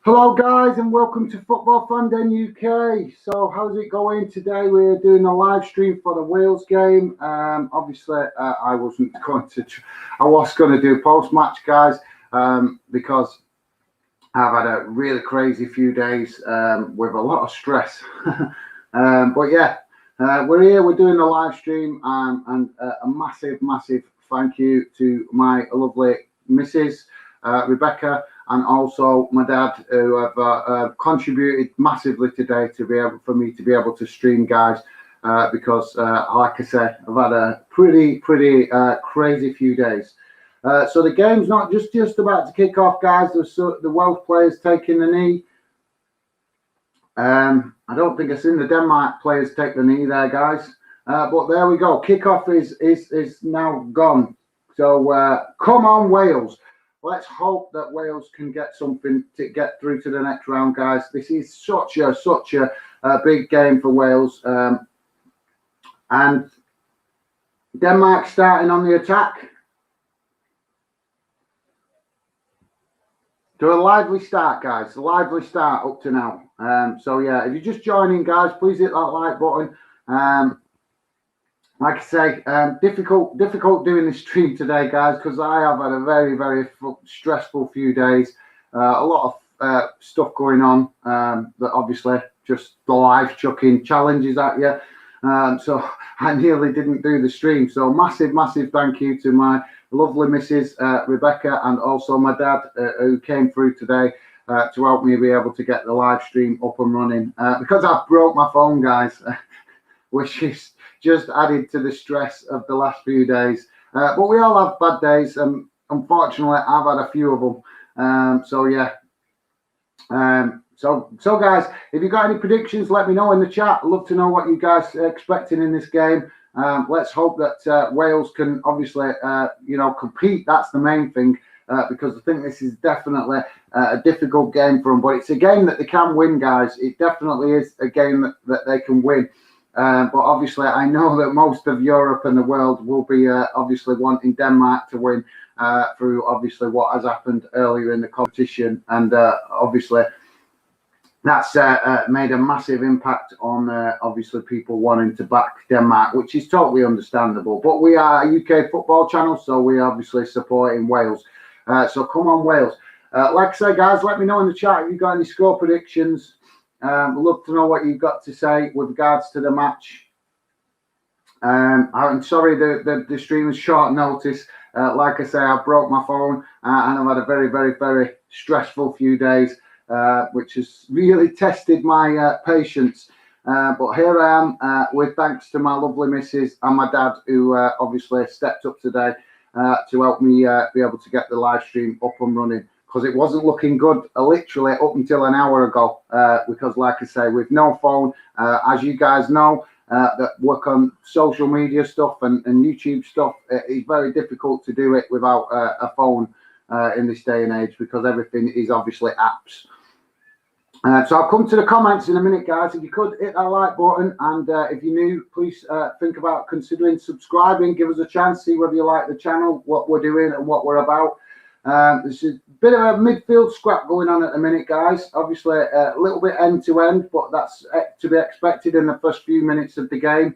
Hello guys and welcome to Football Fan Den UK. So how's it going today? We're doing a live stream for the Wales game. Obviously I was going to do post-match, guys, because I've had a really crazy few days with a lot of stress. But yeah, we're here, we're doing a live stream, and a massive thank you to my lovely Mrs. Rebecca, and also my dad, who have contributed massively today for me to be able to stream, guys, because like I said, I've had a pretty crazy few days. So the game's not just about to kick off, guys. The Welsh players taking the knee. I don't think I've seen the Denmark players take the knee there, guys. But there we go. Kickoff is now gone. So come on, Wales. Let's hope that Wales can get something to get through to the next round, guys. This is such a big game for Wales. And Denmark starting on the attack. To a lively start, guys. A lively start up to now. So yeah, if you're just joining, guys, please hit that like button. Like I say, difficult doing this stream today, guys, because I have had a very stressful few days. A lot of stuff going on that obviously just the life chucking challenges at you. So I nearly didn't do the stream. So massive thank you to my lovely Mrs. Rebecca, and also my dad, who came through today to help me be able to get the live stream up and running. Because I broke my phone, guys, which is just added to the stress of the last few days. But we all have bad days, and unfortunately I've had a few of them. So yeah. So guys, if you've got any predictions, let me know in the chat. I'd love to know what you guys are expecting in this game. Let's hope that Wales can obviously compete. That's the main thing, because I think this is definitely a difficult game for them, but it's a game that they can win, guys. It definitely is a game that they can win. But obviously, I know that most of Europe and the world will be obviously wanting Denmark to win through obviously what has happened earlier in the competition, and obviously that's made a massive impact on obviously people wanting to back Denmark, which is totally understandable. But we are a UK football channel, so we are obviously supporting Wales. So come on, Wales. Like I say, guys, let me know in the chat if you've got any score predictions. I'd love to know what you've got to say with regards to the match. I'm sorry the stream is short notice. Like I say, I broke my phone, and I've had a very stressful few days, which has really tested my patience. But here I am, with thanks to my lovely missus and my dad, who obviously stepped up today to help me be able to get the live stream up and running. Because it wasn't looking good literally up until an hour ago, because like I say, with no phone, as you guys know, that work on social media stuff and YouTube stuff, it's very difficult to do it without a phone in this day and age, because everything is obviously apps. So I'll come to the comments in a minute, guys. If you could hit that like button, and if you're new, please think about considering subscribing. Give us a chance, see whether you like the channel, what we're doing and what we're about. There's a bit of a midfield scrap going on at the minute, guys. Obviously a little bit end to end, but that's to be expected in the first few minutes of the game.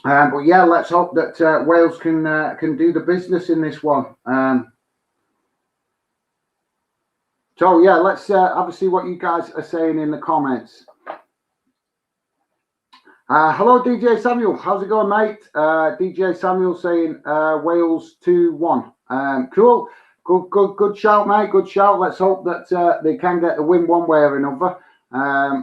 But yeah, let's hope that Wales can do the business in this one. So yeah, let's obviously what you guys are saying in the comments. Hello, DJ Samuel. How's it going, mate? DJ Samuel saying Wales 2-1. Cool. Good shout, mate. Good shout. Let's hope that they can get the win one way or another.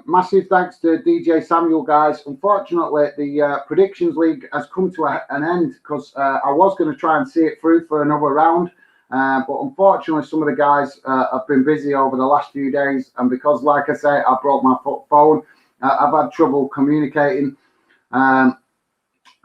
Massive thanks to DJ Samuel, guys. Unfortunately, the Predictions League has come to an end because I was going to try and see it through for another round. But unfortunately, some of the guys have been busy over the last few days. And because, like I say, I broke my phone, I've had trouble communicating.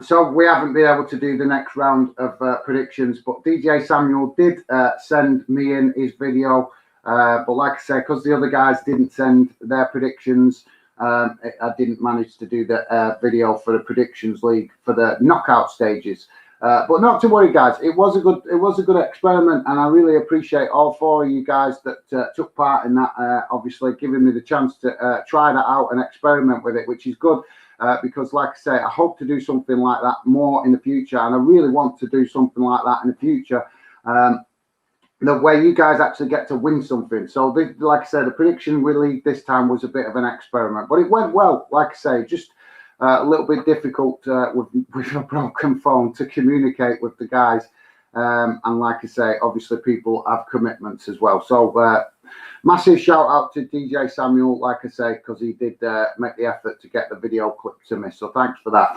So we haven't been able to do the next round of predictions. But DJ Samuel did send me in his video. But like I say, because the other guys didn't send their predictions, I didn't manage to do the video for the Predictions League for the knockout stages. But not to worry, guys. It was a good experiment, and I really appreciate all 4 of you guys that took part in that. Obviously, giving me the chance to try that out and experiment with it, which is good. Because, like I say, I hope to do something like that more in the future, and I really want to do something like that in the future. Where you guys actually get to win something. So, like I said, the Prediction League this time was a bit of an experiment, but it went well. Like I say, just a little bit difficult with a broken phone to communicate with the guys. And like I say, obviously people have commitments as well. So massive shout out to DJ Samuel, like I say, because he did make the effort to get the video clip to me. So thanks for that.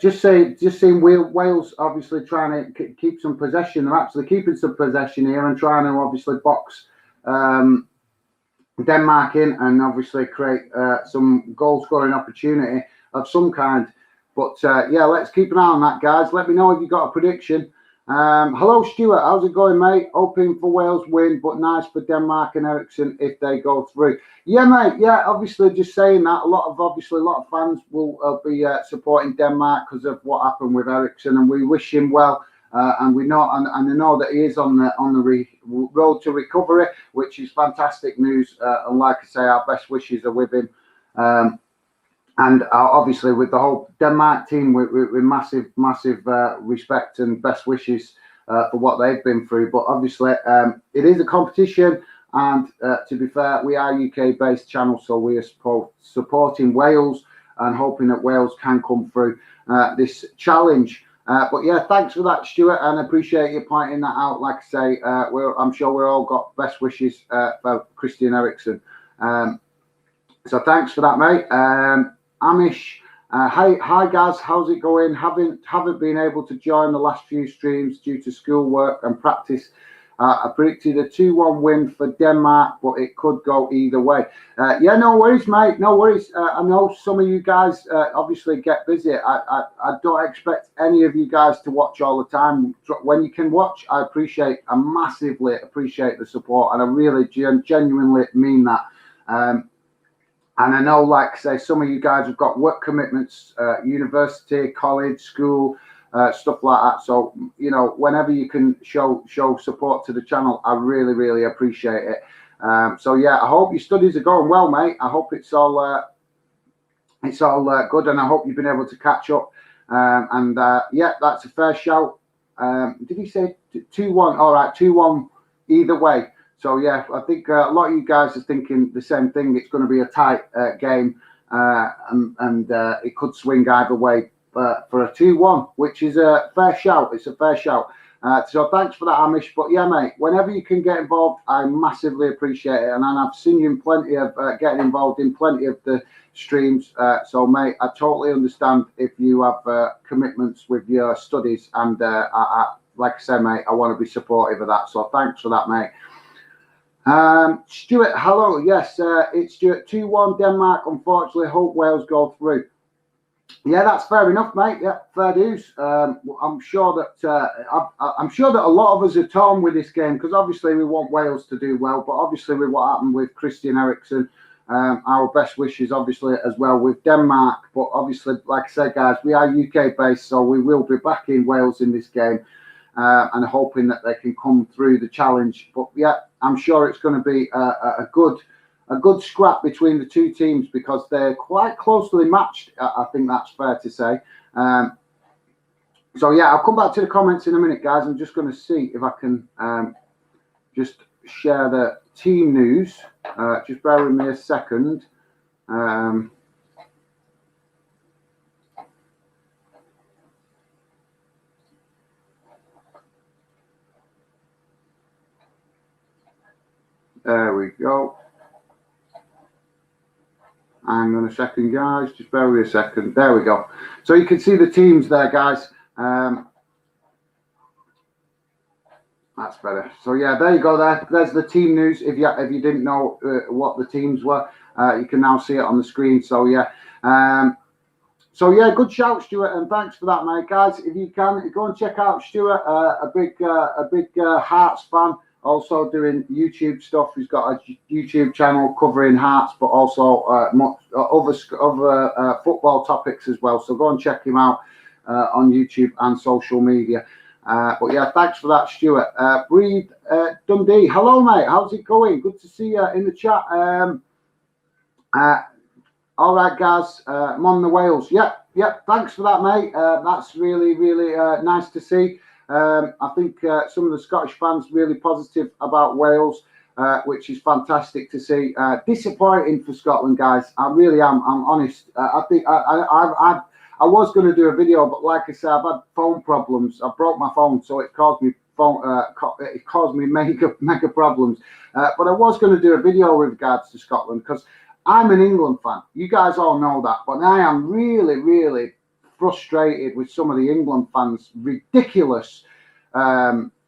Just seeing Wales obviously trying to keep some possession. They're actually keeping some possession here and trying to obviously box Denmark in and obviously create some goal scoring opportunity of some kind. But yeah, let's keep an eye on that, guys. Let me know if you got a prediction. Hello, Stuart. How's it going, mate? Hoping for Wales win, but nice for Denmark and Ericsson if they go through. Yeah, mate. Yeah, obviously, just saying that. A lot of fans will be supporting Denmark because of what happened with Ericsson, and we wish him well. And we know, and I know that he is on the road to recovery, which is fantastic news. And like I say, our best wishes are with him. And obviously, with the whole Denmark team, with massive respect and best wishes for what they've been through. But obviously, it is a competition, and to be fair, we are a UK-based channel, so we are supporting Wales and hoping that Wales can come through this challenge. But yeah, thanks for that, Stuart, and I appreciate you pointing that out. Like I say, I'm sure we're all got best wishes for Christian Eriksen. So thanks for that, mate. Amish, hi guys, how's it going? Haven't been able to join the last few streams due to schoolwork and practice. I predicted a 2-1 win for Denmark, but it could go either way. Yeah, no worries, mate. No worries. I know some of you guys obviously get busy. I don't expect any of you guys to watch all the time. When you can watch, I massively appreciate the support, and I really genuinely mean that. And I know, like I say, some of you guys have got work commitments, university, college, school, stuff like that. So, you know, whenever you can show support to the channel, I really appreciate it. So, yeah, I hope your studies are going well, mate. I hope it's all good, and I hope you've been able to catch up. Yeah, that's a fair shout. Did he say 2-1? All right, 2-1 either way. So, yeah, I think a lot of you guys are thinking the same thing. It's going to be a tight game, and it could swing either way for a 2-1, which is a fair shout. It's a fair shout. So thanks for that, Amish. But, yeah, mate, whenever you can get involved, I massively appreciate it. And I've seen you in plenty of getting involved in plenty of the streams. So, mate, I totally understand if you have commitments with your studies. And like I said, mate, I want to be supportive of that. So thanks for that, mate. Stuart, hello. Yes, it's Stuart. 2-1 Denmark. Unfortunately, hope Wales go through. Yeah, that's fair enough, mate. Yeah, fair dues. I'm sure that a lot of us are torn with this game because obviously we want Wales to do well, but obviously with what happened with Christian Eriksen, our best wishes obviously as well with Denmark. But obviously, like I said, guys, we are UK based, so we will be backing Wales in this game. And hoping that they can come through the challenge. But yeah, I'm sure it's going to be a good scrap between the two teams because they're quite closely matched. I think that's fair to say. So yeah, I'll come back to the comments in a minute, guys. I'm just going to see if I can just share the team news. Just bear with me a second. There we go. Hang on a second, guys. Just bear with me a second. There we go. So you can see the teams there, guys. That's better. So yeah, there you go. There's the team news. If you didn't know what the teams were, you can now see it on the screen. So yeah. So yeah, good shout, Stuart, and thanks for that, mate. Guys, if you can, go and check out Stuart, a big Hearts fan, also doing YouTube stuff. He's got a YouTube channel covering Hearts, but also other football topics as well. So go and check him out on YouTube and social media. But yeah, thanks for that, Stuart. Breed Dundee, hello, mate. How's it going? Good to see you in the chat. All right, guys. I'm on the Wales. Yep. Thanks for that, mate. That's really nice to see. I think some of the Scottish fans really positive about Wales, which is fantastic to see. Disappointing for Scotland, guys. I really am. I'm honest. I think I was going to do a video, but like I said, I've had phone problems. I broke my phone, so it caused me mega problems. But I was going to do a video with regards to Scotland because I'm an England fan. You guys all know that, but I am really frustrated with some of the England fans' ridiculous banter,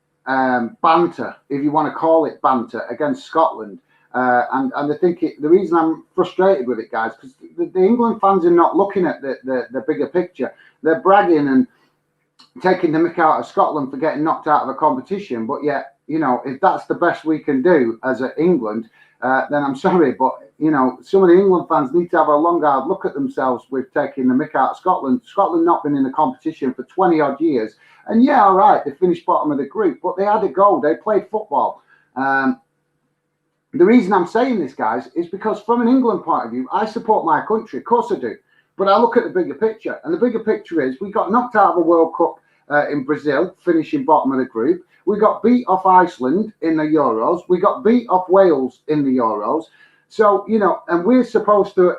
if you want to call it banter, against Scotland. And I think the reason I'm frustrated with it, guys, because the England fans are not looking at the bigger picture. They're bragging and taking the mick out of Scotland for getting knocked out of a competition. But yet, you know, if that's the best we can do as England, then I'm sorry, but you know, some of the England fans need to have a long, hard look at themselves with taking the mick out of Scotland. Scotland not been in the competition for 20 odd years, and yeah, all right, they finished bottom of the group, but they had a goal. They played football. The reason I'm saying this, guys, is because from an England point of view, I support my country. Of course I do. But I look at the bigger picture. And the bigger picture is we got knocked out of a World Cup in Brazil, finishing bottom of the group. We got beat off Iceland in the Euros. We got beat off Wales in the Euros. So, you know, and we're supposed to,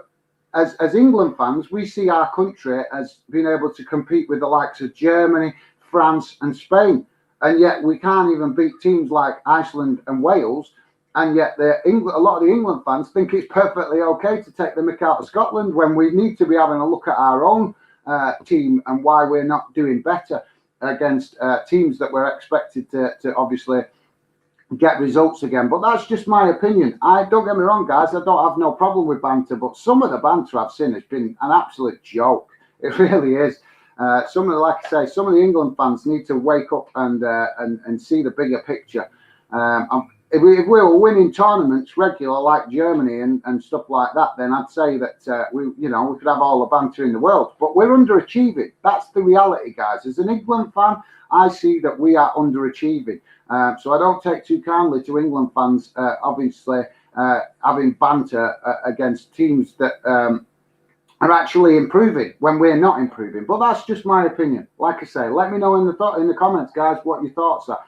as England fans, we see our country as being able to compete with the likes of Germany, France and Spain. And yet we can't even beat teams like Iceland and Wales. And yet a lot of the England fans think it's perfectly okay to take the mick out of Scotland when we need to be having a look at our own team and why we're not doing better against teams that we're expected to obviously get results again. But that's just my opinion. Don't get me wrong, guys. I don't have no problem with banter, but some of the banter I've seen has been an absolute joke. It really is. Like I say, some of the England fans need to wake up and see the bigger picture. If we were winning tournaments regular like Germany and stuff like that, then I'd say that we could have all the banter in the world. But we're underachieving. That's the reality, guys. As an England fan, I see that we are underachieving. So I don't take too kindly to England fans, obviously, having banter against teams that are actually improving when we're not improving. But that's just my opinion. Like I say, let me know in the comments, guys, what your thoughts are.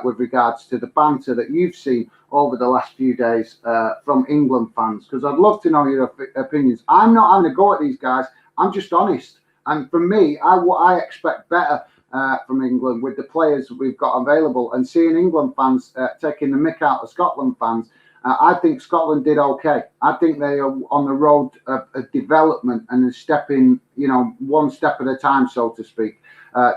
With regards to the banter that you've seen over the last few days from England fans, because I'd love to know your opinions. I'm not having a go at these guys. I'm just honest. And for me, I expect better from England with the players that we've got available. And seeing England fans taking the mick out of Scotland fans, I think Scotland did okay. I think they are on the road of development and stepping, one step at a time, so to speak,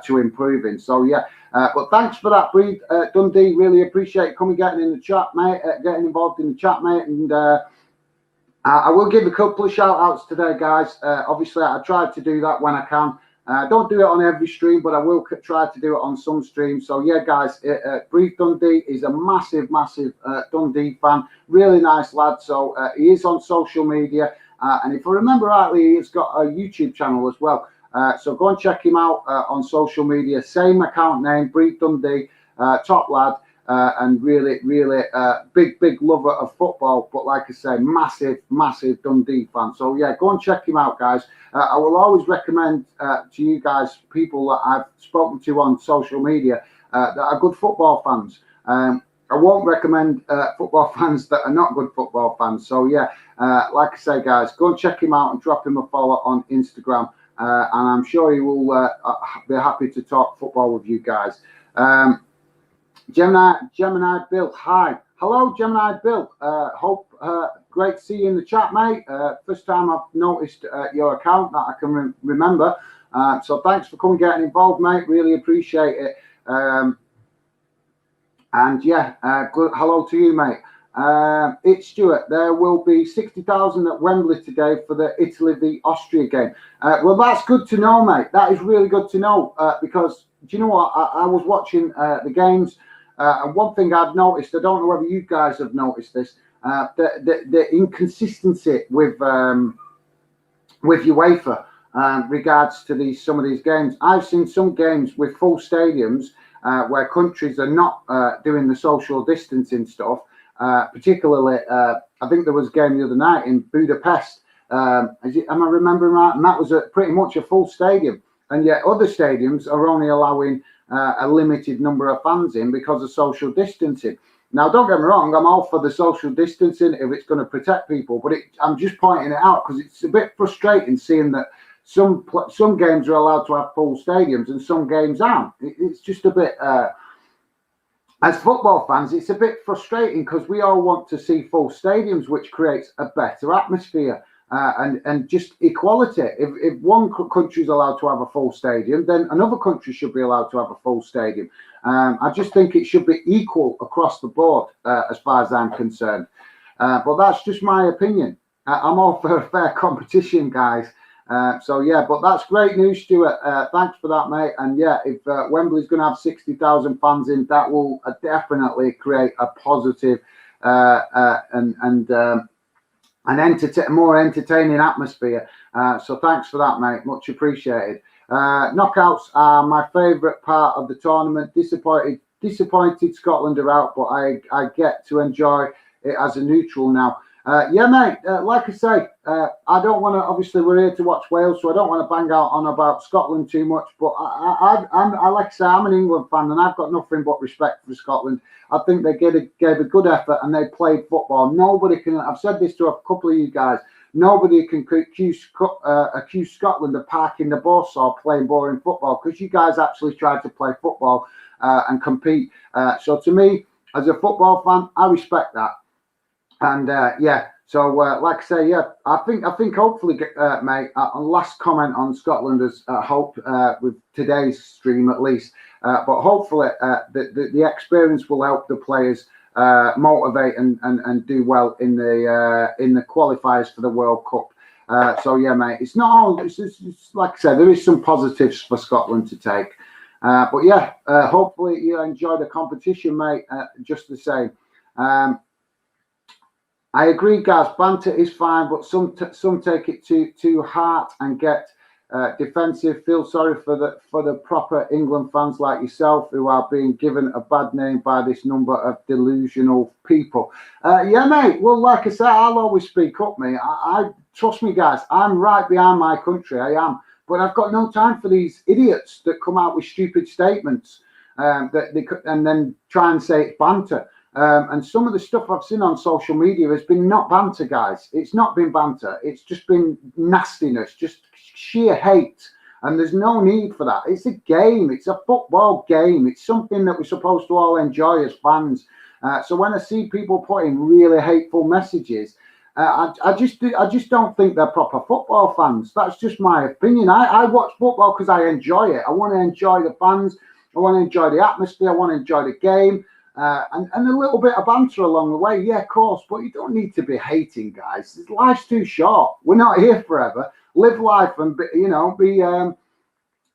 to improving. So yeah. But thanks for that, Breed Dundee. Really appreciate getting in the chat, mate. Getting involved in the chat, mate. And I will give a couple of shout outs today, guys. Obviously, I try to do that when I can. I don't do it on every stream, but I will try to do it on some streams. So yeah, guys, Breed Dundee is a massive Dundee fan. Really nice lad. So he is on social media, and if I remember rightly, he's got a YouTube channel as well. So go and check him out on social media. Same account name, Breed Dundee, top lad, and really big lover of football. But like I say, massive Dundee fan. So yeah, go and check him out, guys. I will always recommend to you guys, people that I've spoken to on social media that are good football fans. I won't recommend football fans that are not good football fans. So yeah, like I say, guys, go and check him out and drop him a follow on Instagram. And I'm sure he will be happy to talk football with you guys. Gemini Bill, hi. Hello, Gemini Bill. Hope great to see you in the chat, mate. First time I've noticed your account that I can remember. So thanks for coming, getting involved, mate. Really appreciate it. And yeah, good. Hello to you, mate. It's Stuart. There will be 60,000 at Wembley today for the Italy v Austria game. Well, that's good to know, mate. That is really good to know because do you know what? I was watching the games, and one thing I've noticed. I don't know whether you guys have noticed this. The inconsistency with UEFA regards to some of these games. I've seen some games with full stadiums where countries are not doing the social distancing stuff. Particularly, I think there was a game the other night in Budapest. Am I remembering right? And that was pretty much a full stadium. And yet other stadiums are only allowing a limited number of fans in because of social distancing. Now, don't get me wrong, I'm all for the social distancing if it's going to protect people, but I'm just pointing it out because it's a bit frustrating seeing that some games are allowed to have full stadiums and some games aren't. It's just a bit, as football fans, it's a bit frustrating because we all want to see full stadiums, which creates a better atmosphere and just equality. If one country is allowed to have a full stadium, then another country should be allowed to have a full stadium. I just think it should be equal across the board as far as I'm concerned. But that's just my opinion. I'm all for a fair competition, guys. So yeah, but that's great news, Stuart. Thanks for that, mate. And yeah, if Wembley's going to have 60,000 fans in, that will definitely create a positive and more entertaining atmosphere. So thanks for that, mate. Much appreciated. Knockouts are my favourite part of the tournament. Disappointed Scotland are out, but I get to enjoy it as a neutral now. Yeah, mate, like I say, I don't want to, obviously we're here to watch Wales, so I don't want to bang out on about Scotland too much, but I like I say, I'm an England fan and I've got nothing but respect for Scotland. I think they gave a good effort and they played football. Nobody can, I've said this to a couple of you guys, nobody can accuse Scotland of parking the bus or playing boring football because you guys actually tried to play football and compete. So to me, as a football fan, I respect that. And yeah, so like I say, yeah, I think hopefully, mate. Last comment on Scotland is hope with today's stream at least, but hopefully the experience will help the players motivate and do well in the qualifiers for the World Cup. So yeah, mate, it's not all. It's like I said, there is some positives for Scotland to take, but yeah, hopefully you enjoy the competition, mate. Just the same. I agree, guys. Banter is fine, but some take it too hard and get defensive. Feel sorry for the proper England fans like yourself who are being given a bad name by this number of delusional people. Yeah, mate. Well, like I said, I'll always speak up, mate. I trust me, guys. I'm right behind my country. I am, but I've got no time for these idiots that come out with stupid statements and then try and say it's banter. And some of the stuff I've seen on social media has been not banter, guys. It's not been banter. It's just been nastiness, just sheer hate. And there's no need for that. It's a game. It's a football game. It's something that we're supposed to all enjoy as fans. So when I see people putting really hateful messages, I just don't think they're proper football fans. That's just my opinion. I watch football because I enjoy it. I want to enjoy the fans. I want to enjoy the atmosphere. I want to enjoy the game. And a little bit of banter along the way, yeah, of course, but you don't need to be hating, guys. Life's too short. We're not here forever. Live life and be. I'm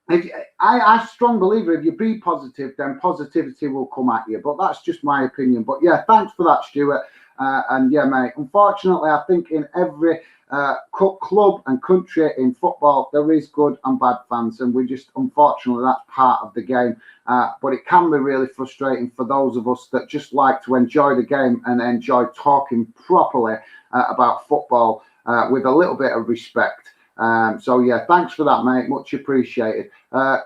a strong believer. If you be positive, then positivity will come at you. But that's just my opinion. But yeah, thanks for that, Stuart. And yeah, mate. Unfortunately, I think in every club and country in football, there is good and bad fans, and unfortunately, that's part of the game. But it can be really frustrating for those of us that just like to enjoy the game and enjoy talking properly about football with a little bit of respect. So yeah, thanks for that, mate. Much appreciated.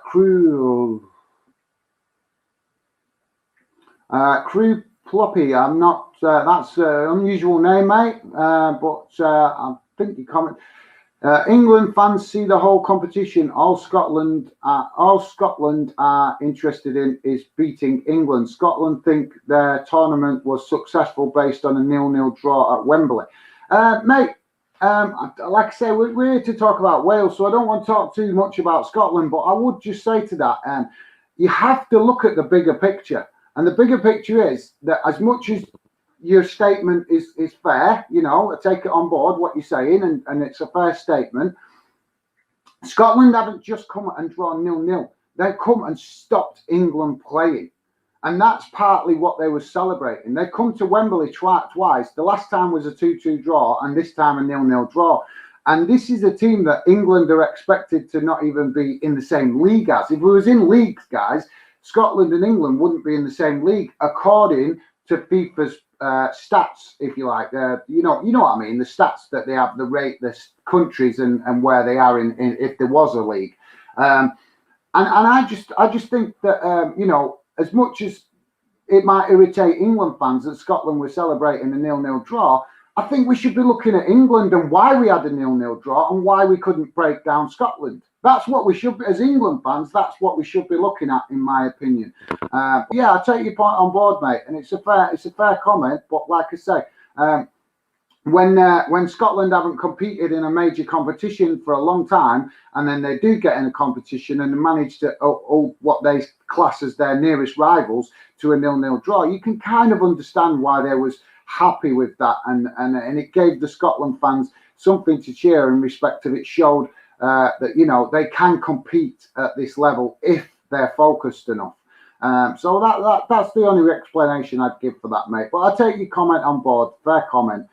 Crew Ploppy. I'm not. That's an unusual name, mate. But I think you comment. England fans see the whole competition. All Scotland are interested in is beating England. Scotland think their tournament was successful based on a 0-0 draw at Wembley. Mate, like I say, we're here to talk about Wales, so I don't want to talk too much about Scotland, but I would just say to that, you have to look at the bigger picture. And the bigger picture is that as much as your statement is fair, you know, I take it on board what you're saying, and it's a fair statement. Scotland haven't just come and drawn 0-0. They've come and stopped England playing. And that's partly what they were celebrating. They come to Wembley twice. The last time was a 2-2 draw, and this time a 0-0 draw. And this is a team that England are expected to not even be in the same league as. If we was in leagues, guys, Scotland and England wouldn't be in the same league, according to FIFA's stats, if you like. You know what I mean. The stats that they have, the rate, the countries, and where they are in if there was a league. And I just think that you know, as much as it might irritate England fans that Scotland were celebrating a 0-0 draw, I think we should be looking at England and why we had a 0-0 draw and why we couldn't break down Scotland. That's what we should be, as England fans, that's what we should be looking at, in my opinion. Yeah, I take your point on board, mate, and it's a fair comment. But like I say, when Scotland haven't competed in a major competition for a long time, and then they do get in a competition and manage to hold what they class as their nearest rivals to a 0-0 draw, you can kind of understand why they was happy with that, and it gave the Scotland fans something to cheer in respect of. It showed that, you know, they can compete at this level if they're focused enough. So that's the only explanation I'd give for that, mate. But I take your comment on board. Fair comment.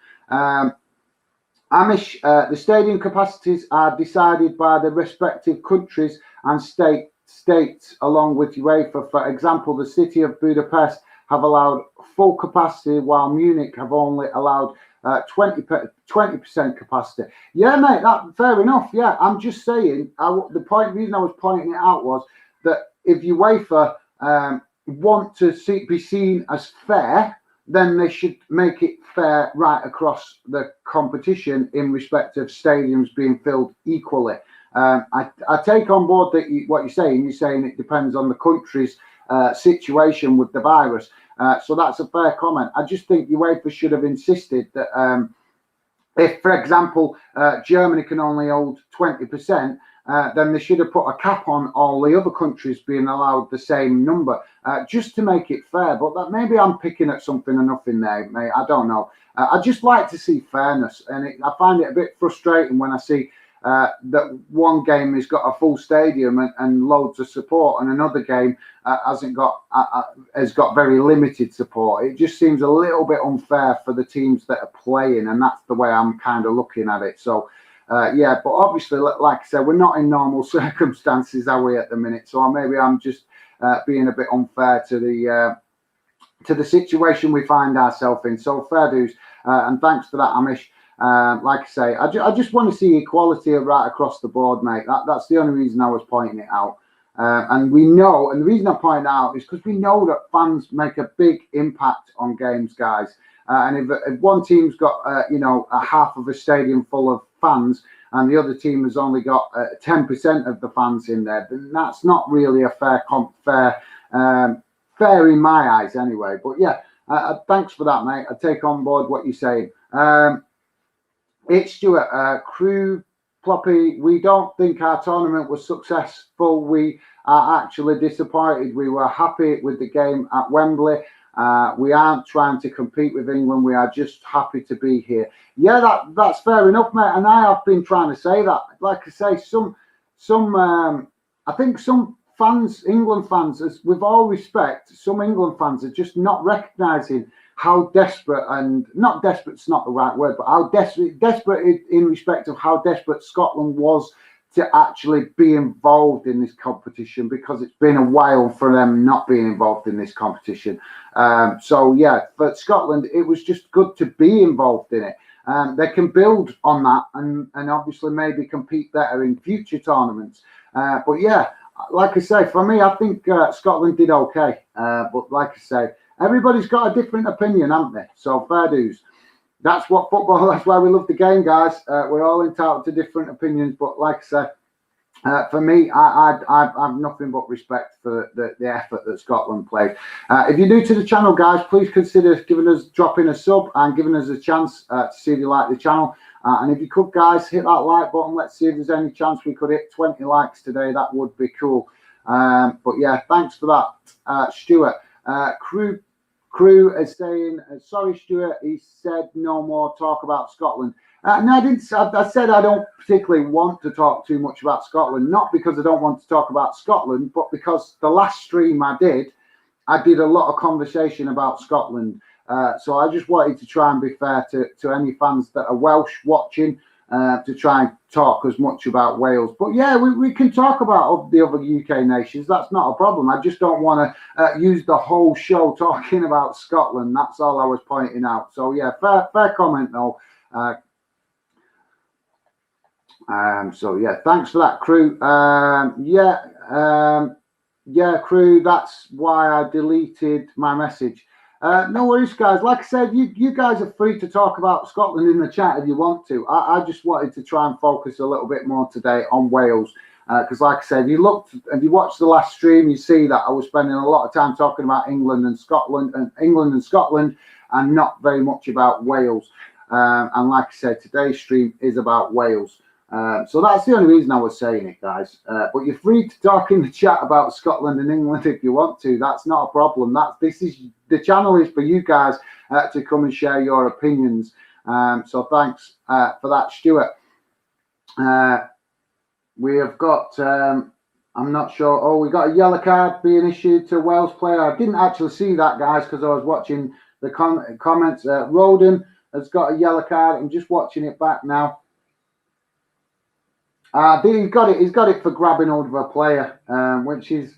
Amish, the stadium capacities are decided by the respective countries and states along with UEFA. For example, the city of Budapest have allowed full capacity, while Munich have only allowed 20% capacity. Yeah, mate, that fair enough. Yeah, I'm just saying. The reason I was pointing it out was that if UEFA want to be seen as fair, then they should make it fair right across the competition in respect of stadiums being filled equally. I take on board that what you're saying. You're saying it depends on the country's situation with the virus. So that's a fair comment. I just think UEFA should have insisted that if, for example, Germany can only hold 20%, then they should have put a cap on all the other countries being allowed the same number, just to make it fair. But that maybe I'm picking at something or nothing there, mate. I don't know. I just like to see fairness, and I find it a bit frustrating when I see that one game has got a full stadium and loads of support, and another game has got very limited support. It just seems a little bit unfair for the teams that are playing, and that's the way I'm kind of looking at it. So yeah, but obviously, like I said, we're not in normal circumstances, are we, at the minute? So maybe I'm just being a bit unfair to the situation we find ourselves in. So fair dues, and thanks for that, Amish. Like I say, I just want to see equality right across the board, mate. That's the only reason I was pointing it out. And we know, and the reason I point it out is because we know that fans make a big impact on games, guys. And if one team's got, you know, a half of a stadium full of fans, and the other team has only got 10% of the fans in there, then that's not really a fair in my eyes, anyway. But yeah, thanks for that, mate. I take on board what you're saying. It's Stuart, Crew Ploppy. We don't think our tournament was successful. We are actually disappointed. We were happy with the game at Wembley. We aren't trying to compete with England. We are just happy to be here. Yeah, that's fair enough, mate. And I have been trying to say that. Like I say, I think some fans, England fans, with all respect, some England fans are just not recognising how desperate, and not desperate's not the right word, but how desperate in respect of how desperate Scotland was to actually be involved in this competition, because it's been a while for them not being involved in this competition. So yeah, for Scotland, it was just good to be involved in it. They can build on that and obviously maybe compete better in future tournaments. But yeah, like I say, for me, I think Scotland did okay. But like I say, everybody's got a different opinion, haven't they? So fair dues. that's what football. That's why we love the game, guys. We're all entitled to different opinions, but like I said, for me, I have nothing but respect for the effort that Scotland played. If you're new to the channel, guys, please consider dropping a sub and giving us a chance to see if you like the channel. And if you could, guys, hit that like button. Let's see if there's any chance we could hit 20 likes today. That would be cool. But yeah, thanks for that, Stuart. Crew is saying, sorry, Stuart. He said no more talk about Scotland. No, I didn't. I said I don't particularly want to talk too much about Scotland, not because I don't want to talk about Scotland, but because the last stream I did a lot of conversation about Scotland. So I just wanted to try and be fair to any fans that are Welsh watching, to try and talk as much about Wales. But yeah, we can talk about the other UK nations. That's not a problem. I just don't want to use the whole show talking about Scotland. That's all I was pointing out. So yeah, fair comment though. So yeah, thanks for that, Crew. Yeah, Crew, that's why I deleted my message. No worries, guys. Like I said, you guys are free to talk about Scotland in the chat if you want to. I just wanted to try and focus a little bit more today on Wales, because like I said, if you watched the last stream, you see that I was spending a lot of time talking about England and Scotland, and not very much about Wales. And like I said, today's stream is about Wales. So that's the only reason I was saying it, guys. But you're free to talk in the chat about Scotland and England if you want to. That's not a problem. The channel is for you guys to come and share your opinions. So thanks for that, Stuart. We have got, I'm not sure. Oh, we got a yellow card being issued to a Wales player. I didn't actually see that, guys, because I was watching the comments. Roden has got a yellow card. I'm just watching it back now. He's got it for grabbing hold of a player, which is,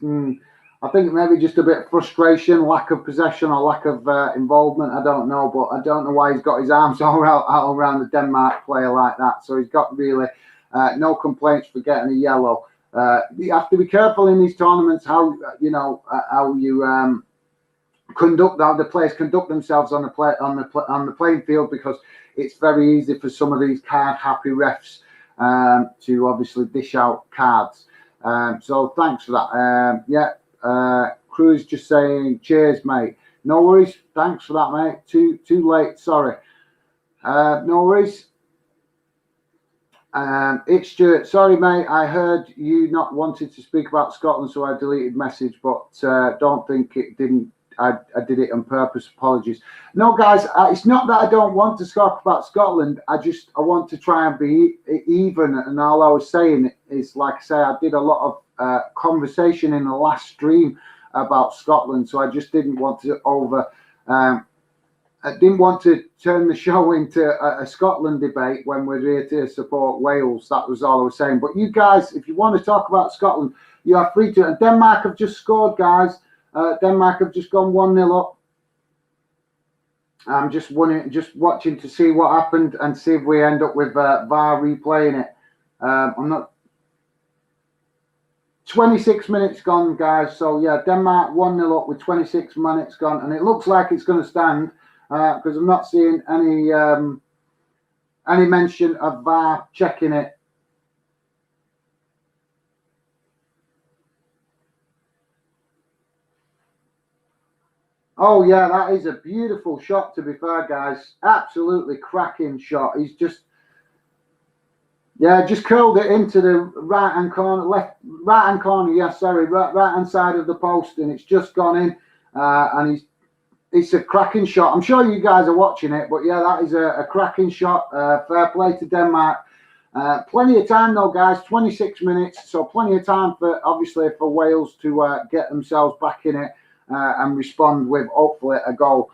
I think maybe just a bit of frustration, lack of possession or lack of involvement. I don't know, but I don't know why he's got his arms all around the Denmark player like that. So he's got really no complaints for getting a yellow. You have to be careful in these tournaments how you conduct, how the players conduct themselves on the playing field, because it's very easy for some of these card happy refs to obviously dish out cards. So thanks for that. Crew's just saying cheers, mate. No worries. Thanks for that, mate. Too late. Sorry. No worries. It's Stuart. Sorry, mate. I heard you not wanted to speak about Scotland, so I deleted message, but don't think it didn't. I did it on purpose. Apologies. No, guys, it's not that I don't want to talk about Scotland. I want to try and be even. And all I was saying is, like I say, I did a lot of conversation in the last stream about Scotland, so I just didn't want to I didn't want to turn the show into a Scotland debate when we're here to support Wales. That was all I was saying. But you guys, if you want to talk about Scotland, you are free to. And Denmark have just scored, guys. Denmark have just gone 1-0 up. I'm just watching to see what happened and see if we end up with VAR replaying it. I'm not. 26 minutes gone, guys. So yeah, Denmark 1-0 up with 26 minutes gone, and it looks like it's going to stand because I'm not seeing any mention of VAR checking it. Oh yeah, that is a beautiful shot, to be fair, guys. Absolutely cracking shot. He's just curled it into the right-hand corner, right-hand side of the post, and it's just gone in. And it's a cracking shot. I'm sure you guys are watching it, but yeah, that is a cracking shot. Fair play to Denmark. Plenty of time though, guys. 26 minutes, so plenty of time for Wales to get themselves back in it. And respond with hopefully a goal.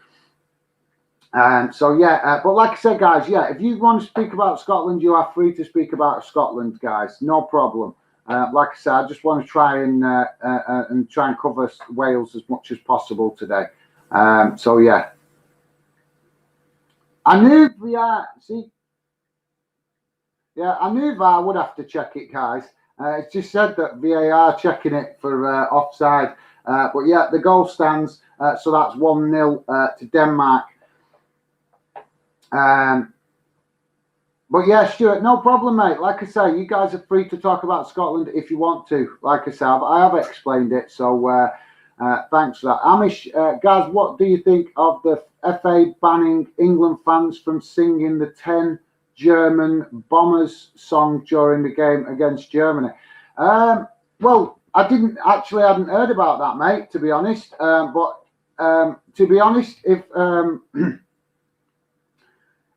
So yeah, but like I said, guys, yeah, if you want to speak about Scotland, you are free to speak about Scotland, guys. No problem. Like I said, I just want to try and cover Wales as much as possible today. So yeah, I knew VAR. I knew VAR would have to check it, guys. It's just said that VAR checking it for offside. But yeah, the goal stands, so that's 1-0 to Denmark. But yeah, Stuart, no problem, mate. Like I say, you guys are free to talk about Scotland if you want to. Like I say, I have explained it, so thanks for that. Amish, guys, what do you think of the FA banning England fans from singing the 10 German Bombers song during the game against Germany? Well, I hadn't heard about that, mate, to be honest. But to be honest,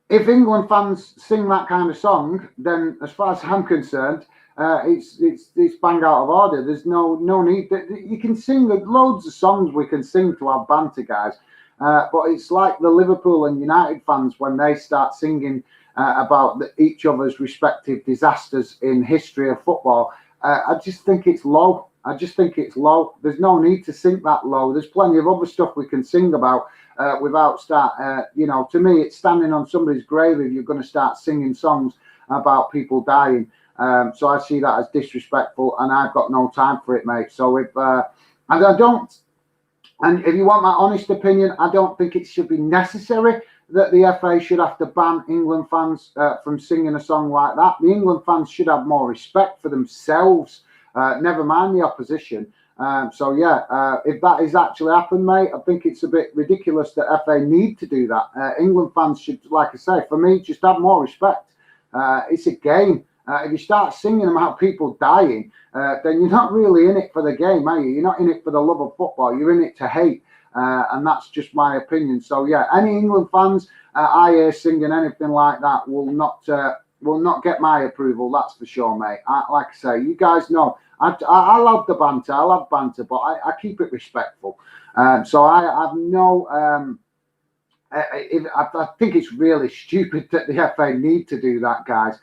if England fans sing that kind of song, then as far as I'm concerned, it's bang out of order. There's no need. You can sing loads of songs we can sing to have banter, guys. But it's like the Liverpool and United fans when they start singing about each other's respective disasters in history of football. I just think it's low. There's no need to sing that low. There's plenty of other stuff we can sing about without to me, it's standing on somebody's grave if you're going to start singing songs about people dying. So I see that as disrespectful, and I've got no time for it, mate. So if you want my honest opinion, I don't think it should be necessary that the FA should have to ban England fans from singing a song like that. The England fans should have more respect for themselves, never mind the opposition. If that has actually happened, mate, I think it's a bit ridiculous that FA need to do that. England fans should, like I say, for me, just have more respect. It's a game. If you start singing about people dying, then you're not really in it for the game, are you? You're not in it for the love of football. You're in it to hate. And that's just my opinion. So, yeah, any England fans I hear singing anything like that will not get my approval, that's for sure, mate. Like I say, you guys know, I love the banter. I love banter, but I keep it respectful. So I have no... I think it's really stupid that the FA need to do that, guys.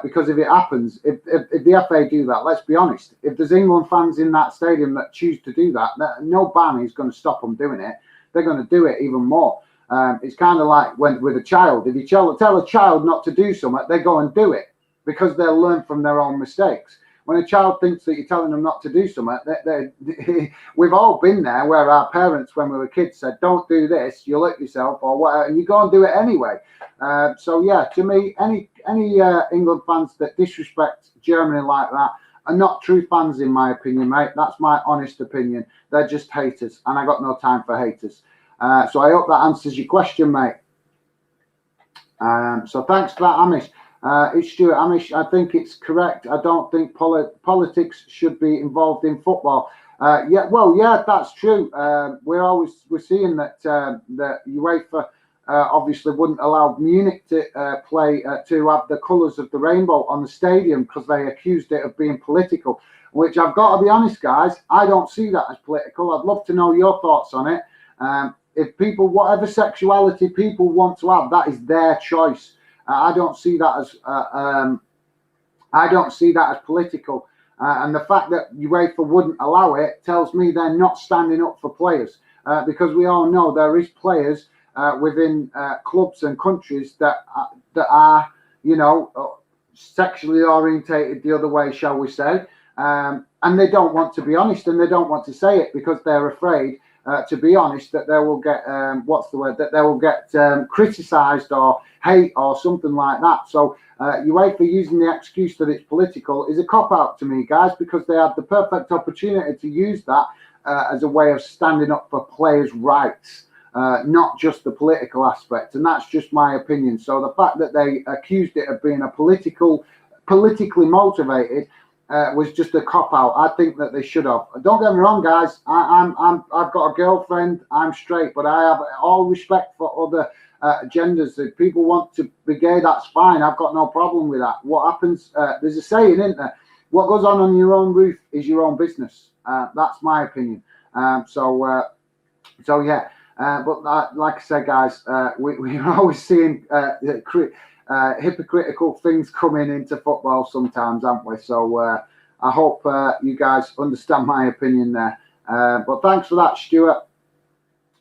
Because if it happens, if the FA do that, let's be honest, if there's England fans in that stadium that choose to do that, no ban is going to stop them doing it. They're going to do it even more. It's kind of like with a child. If you tell a child not to do something, they go and do it because they'll learn from their own mistakes. When a child thinks that you're telling them not to do something, we've all been there where our parents, when we were kids, said, don't do this, you'll hurt yourself or whatever, and you go and do it anyway. To me, any England fans that disrespect Germany like that are not true fans, in my opinion, mate. That's my honest opinion. They're just haters, and I got no time for haters. So I hope that answers your question, mate. So thanks for that, Amish. It's Stuart. Amish, I think it's correct. I don't think politics should be involved in football. That's true. We're seeing that the UEFA obviously wouldn't allow Munich to play to have the colours of the rainbow on the stadium because they accused it of being political. Which I've got to be honest, guys, I don't see that as political. I'd love to know your thoughts on it. If people, whatever sexuality people want to have, that is their choice. I don't see that as political. And the fact that UEFA wouldn't allow it tells me they're not standing up for players, because we all know there is players within clubs and countries that are sexually orientated the other way, shall we say, and they don't want to be honest, and they don't want to say it because they're afraid, to be honest, that they will get that they will get criticised or hate or something like that. So UEFA using the excuse that it's political is a cop-out to me, guys, because they had the perfect opportunity to use that as a way of standing up for players' rights, not just the political aspect. And that's just my opinion. So the fact that they accused it of being a politically motivated was just a cop-out. I think that they should have. Don't get me wrong, guys. I've got a girlfriend. I'm straight, but I have all respect for other genders. If people want to be gay, that's fine. I've got no problem with that. What happens? There's a saying, isn't there? What goes on your own roof is your own business. That's my opinion. But like I said, guys, we're always seeing hypocritical things coming into football sometimes, aren't we? So I hope you guys understand my opinion there. But thanks for that, Stuart.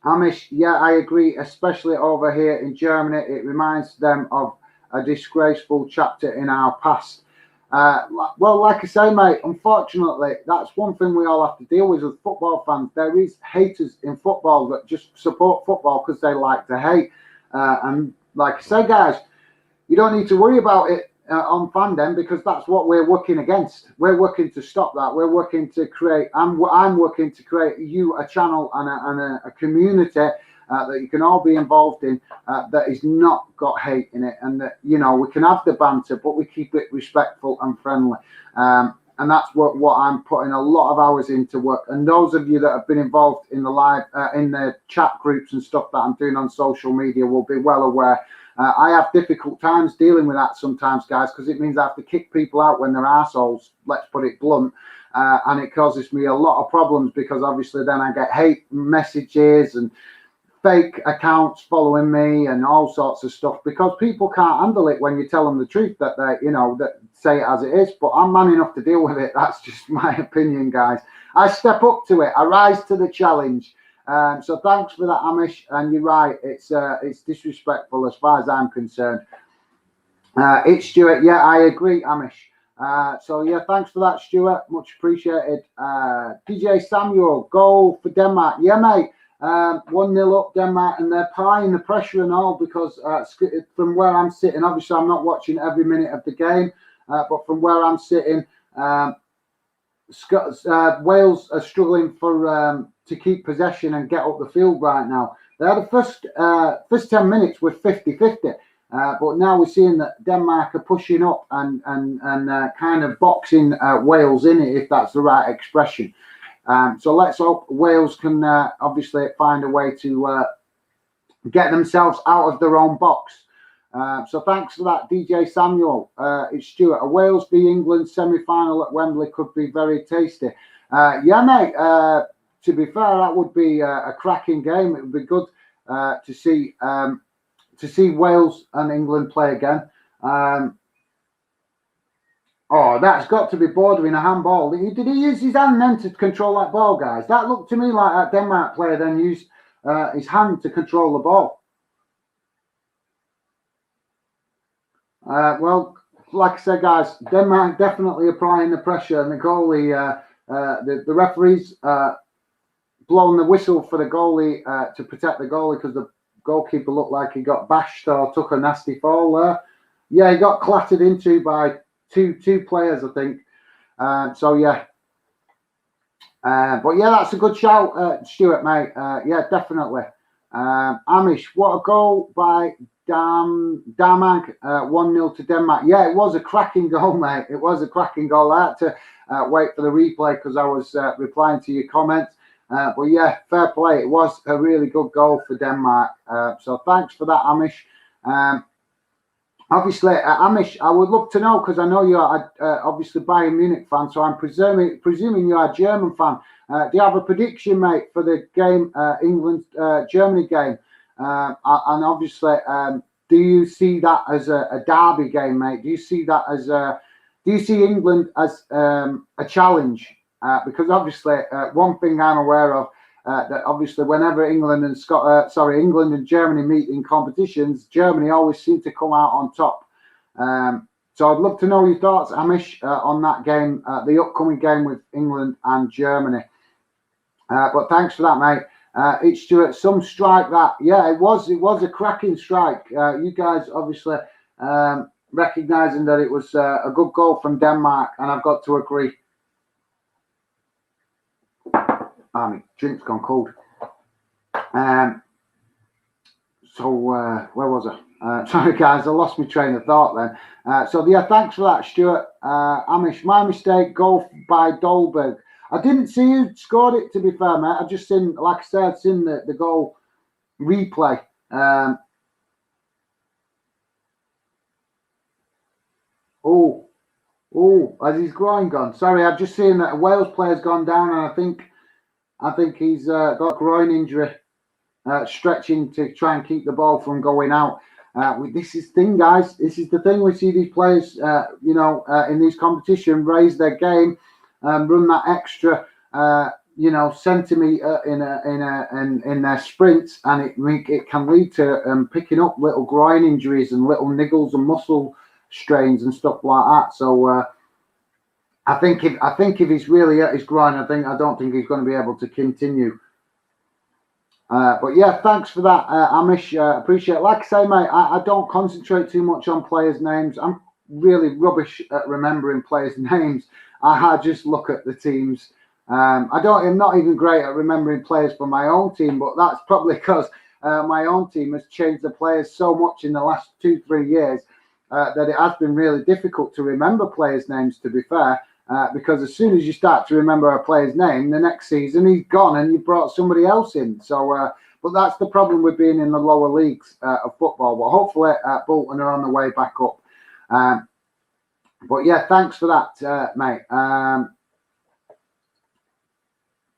Amish, yeah, I agree, especially over here in Germany. It reminds them of a disgraceful chapter in our past. Well, like I say, mate, unfortunately, that's one thing we all have to deal with as football fans. There is haters in football that just support football because they like to hate. And like I say, guys, you don't need to worry about it on Fandom, because that's what we're working against. We're working to stop that. We're working to create. I'm working to create you a channel and a community that you can all be involved in, that is not got hate in it, and that, you know, we can have the banter, but we keep it respectful and friendly. And that's what I'm putting a lot of hours into work. And those of you that have been involved in the live, in the chat groups and stuff that I'm doing on social media will be well aware. I have difficult times dealing with that sometimes, guys, because it means I have to kick people out when they're arseholes, let's put it blunt. And it causes me a lot of problems, because obviously then I get hate messages and fake accounts following me and all sorts of stuff, because people can't handle it when you tell them the truth, that they, you know, that say it as it is. But I'm man enough to deal with it. That's just my opinion, guys. I step up to it. I rise to the challenge. So thanks for that, Amish. And you're right, it's disrespectful as far as I'm concerned. It's Stuart. Yeah, I agree, Amish. So yeah, thanks for that, Stuart. Much appreciated. DJ Samuel, goal for Denmark. Yeah, mate. 1-0 up Denmark, and they're applying the pressure and all, because from where I'm sitting, obviously I'm not watching every minute of the game, but from where I'm sitting, Wales are struggling for to keep possession and get up the field right now. They had the first 10 minutes with 50-50, but now we're seeing that Denmark are pushing up and kind of boxing Wales in it, if that's the right expression. So let's hope Wales can obviously find a way to get themselves out of their own box. So thanks for that, DJ Samuel. It's Stuart. A Wales v England semi-final at Wembley could be very tasty. Yeah, mate. To be fair, that would be a cracking game. It would be good to see Wales and England play again. Oh, that's got to be bordering a handball. Did he use his hand then to control that ball, guys? That looked to me like that Denmark player then used his hand to control the ball. Well, like I said, guys, Denmark definitely applying the pressure, and the goalie, the referee's blown the whistle for the goalie to protect the goalie, because the goalkeeper looked like he got bashed or took a nasty fall there. Yeah, he got clattered into by two players, I think. So yeah, but yeah, that's a good shout, Stuart, mate. Yeah, definitely. Amish, what a goal by Darmag, 1-0 to Denmark. Yeah, it was a cracking goal, mate. It was a cracking goal. I had to wait for the replay because I was replying to your comments. But yeah, fair play. It was a really good goal for Denmark. So thanks for that, Amish. Obviously, Amish, I would love to know, because I know you're obviously Bayern Munich fan, so I'm presuming you're a German fan. Do you have a prediction, mate, for the game, England-Germany game? And obviously, do you see that as a derby game, mate? Do you see that as do you see England as a challenge? Because obviously, one thing I'm aware of, that obviously whenever England and Germany meet in competitions, Germany always seem to come out on top. So I'd love to know your thoughts, Amish, on that game, the upcoming game with England and Germany. But thanks for that, mate. It's Stuart. Some strike that. Yeah, it was a cracking strike. You guys obviously recognising that it was a good goal from Denmark, and I've got to agree. My drink's gone cold. So where was I? Sorry, guys, I lost my train of thought then. So yeah, thanks for that, Stuart. Amish, my mistake. Goal by Dolberg. I didn't see who scored it, to be fair, mate. I've just seen, like I said, seen the goal replay. Has his groin gone? Sorry, I've just seen that a Wales player's gone down, and I think he's got a groin injury, stretching to try and keep the ball from going out. This is the thing, guys. This is the thing. We see these players, in these competitions, raise their game, run that extra, centimetre in their sprints, and it can lead to picking up little groin injuries and little niggles and muscle strains and stuff like that. So I think if he's really at his groin, I don't think he's going to be able to continue. But yeah, thanks for that, Amish. Appreciate it. Like I say, mate, I don't concentrate too much on players' names. I'm really rubbish at remembering players' names. I just look at the teams. I'm not even great at remembering players for my own team, but that's probably because my own team has changed the players so much in the last 2-3 years that it has been really difficult to remember players' names, to be fair. Because as soon as you start to remember a player's name, the next season he's gone and you've brought somebody else in. So, but that's the problem with being in the lower leagues of football. But hopefully, Bolton are on the way back up. But yeah, thanks for that, mate.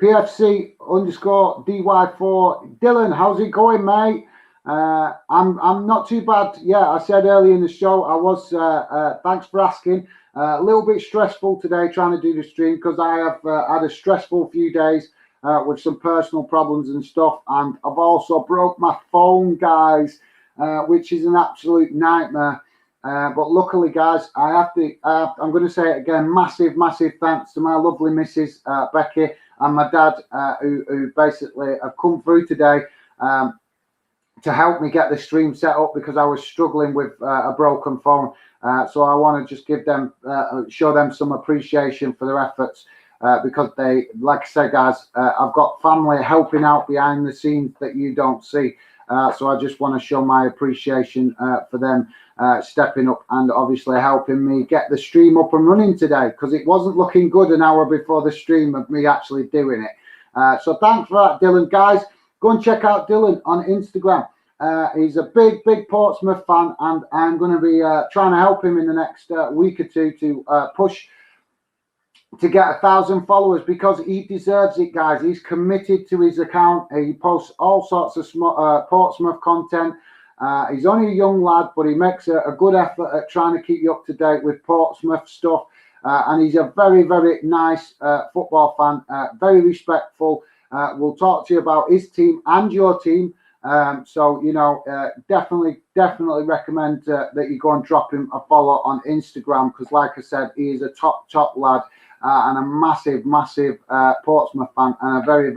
PFC_DY4. Dylan, how's it going, mate? I'm not too bad. Yeah, I said earlier in the show I was. Thanks for asking. A little bit stressful today trying to do the stream because I have had a stressful few days with some personal problems and stuff, and I've also broke my phone, guys, which is an absolute nightmare. But luckily, guys, I'm going to say it again. Massive thanks to my lovely Mrs. Becky and my dad, who basically have come through today to help me get the stream set up because I was struggling with a broken phone. So I want to just give them, show them some appreciation for their efforts because they, like I said, guys, I've got family helping out behind the scenes that you don't see. So I just want to show my appreciation for them stepping up and obviously helping me get the stream up and running today because it wasn't looking good an hour before the stream of me actually doing it. So thanks for that, Dylan. Guys, go and check out Dylan on Instagram. He's a big Portsmouth fan, and I'm going to be trying to help him in the next week or two to push to get 1,000 followers because he deserves it, guys. He's committed to his account. He posts all sorts of Portsmouth content. He's only a young lad, but he makes a good effort at trying to keep you up to date with Portsmouth stuff. And he's a very nice football fan, very respectful. We'll talk to you about his team and your team. So, you know, definitely recommend that you go and drop him a follow on Instagram because, like I said, he is a top lad and a massive Portsmouth fan and a very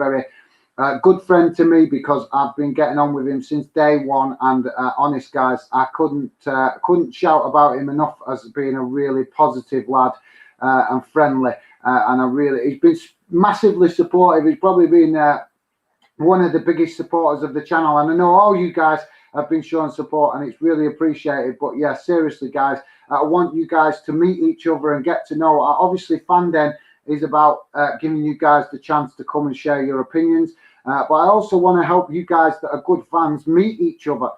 good friend to me because I've been getting on with him since day one. And honest, guys, I couldn't shout about him enough as being a really positive lad and friendly. And he's been massively supportive. He's probably been one of the biggest supporters of the channel, and I know all you guys have been showing support and it's really appreciated. But yeah, seriously, guys, I want you guys to meet each other and get to know. Obviously, Fanden is about giving you guys the chance to come and share your opinions, but I also want to help you guys that are good fans meet each other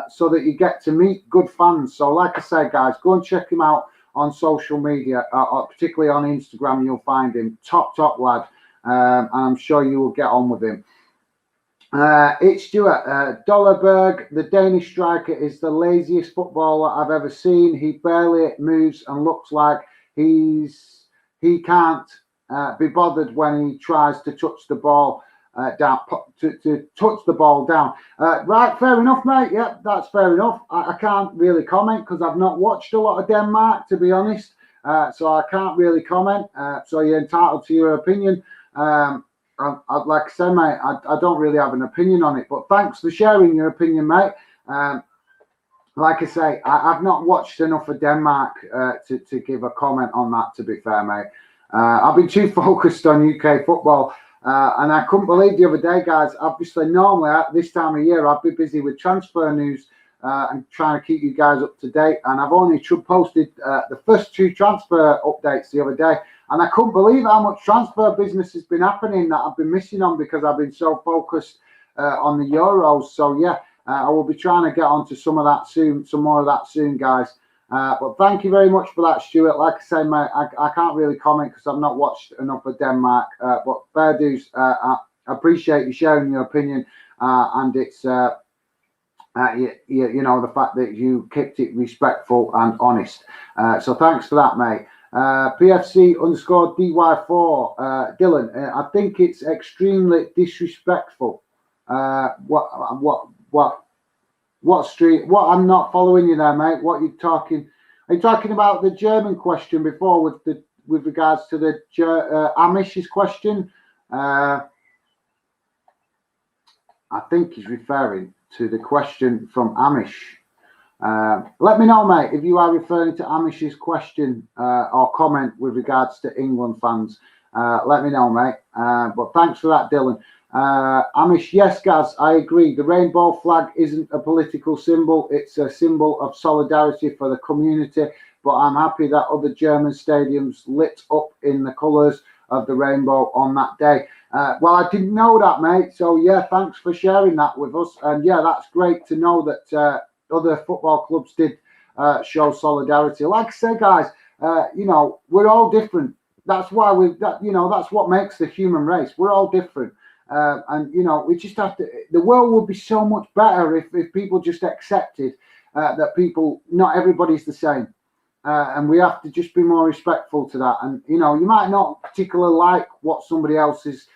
so that you get to meet good fans. So like I said, guys, go and check him out on social media, particularly on Instagram. You'll find him top lad, and I'm sure you will get on with him. It's Stuart Dollerberg. The Danish striker is the laziest footballer I've ever seen. He barely moves and looks like he can't be bothered when he tries to touch the ball down. To touch the ball down. Right, fair enough, mate. Yep, that's fair enough. I can't really comment because I've not watched a lot of Denmark, to be honest. So I can't really comment. So you're entitled to your opinion. I'd like to say, mate, I don't really have an opinion on it, but thanks for sharing your opinion, mate. Like I say, I've not watched enough of Denmark to give a comment on that, to be fair, mate. I've been too focused on UK football, and I couldn't believe the other day, guys. Obviously, normally at this time of year, I'd be busy with transfer news and trying to keep you guys up to date, and I've only posted the first 2 transfer updates the other day. And I couldn't believe how much transfer business has been happening that I've been missing on because I've been so focused on the Euros. So, yeah, I will be trying to get onto some of that soon, some more of that soon, guys. But thank you very much for that, Stuart. Like I say, mate, I can't really comment because I've not watched enough of Denmark. But fair dues, I appreciate you sharing your opinion. And it's, you know, the fact that you kept it respectful and honest. So thanks for that, mate. PFC_DY4, Dylan, I think it's extremely disrespectful. What street? What? I'm not following you there, mate. What are you talking? Are you talking about the German question before with regards to the Amish's question? I think he's referring to the question from Amish. Let me know, mate, if you are referring to Amish's question or comment with regards to England fans. Let me know, mate. But thanks for that, Dylan. Amish, yes, Gaz, I agree. The rainbow flag isn't a political symbol. It's a symbol of solidarity for the community. But I'm happy that other German stadiums lit up in the colours of the rainbow on that day. Well, I didn't know that, mate. So, yeah, thanks for sharing that with us. And, yeah, that's great to know that other football clubs did show solidarity. Like I say, guys, you know, we're all different. That's why that's what makes the human race. We're all different. And, you know, we just have to, the world would be so much better if people just accepted that not everybody's the same. And we have to just be more respectful to that. And, you know, you might not particularly like what somebody else's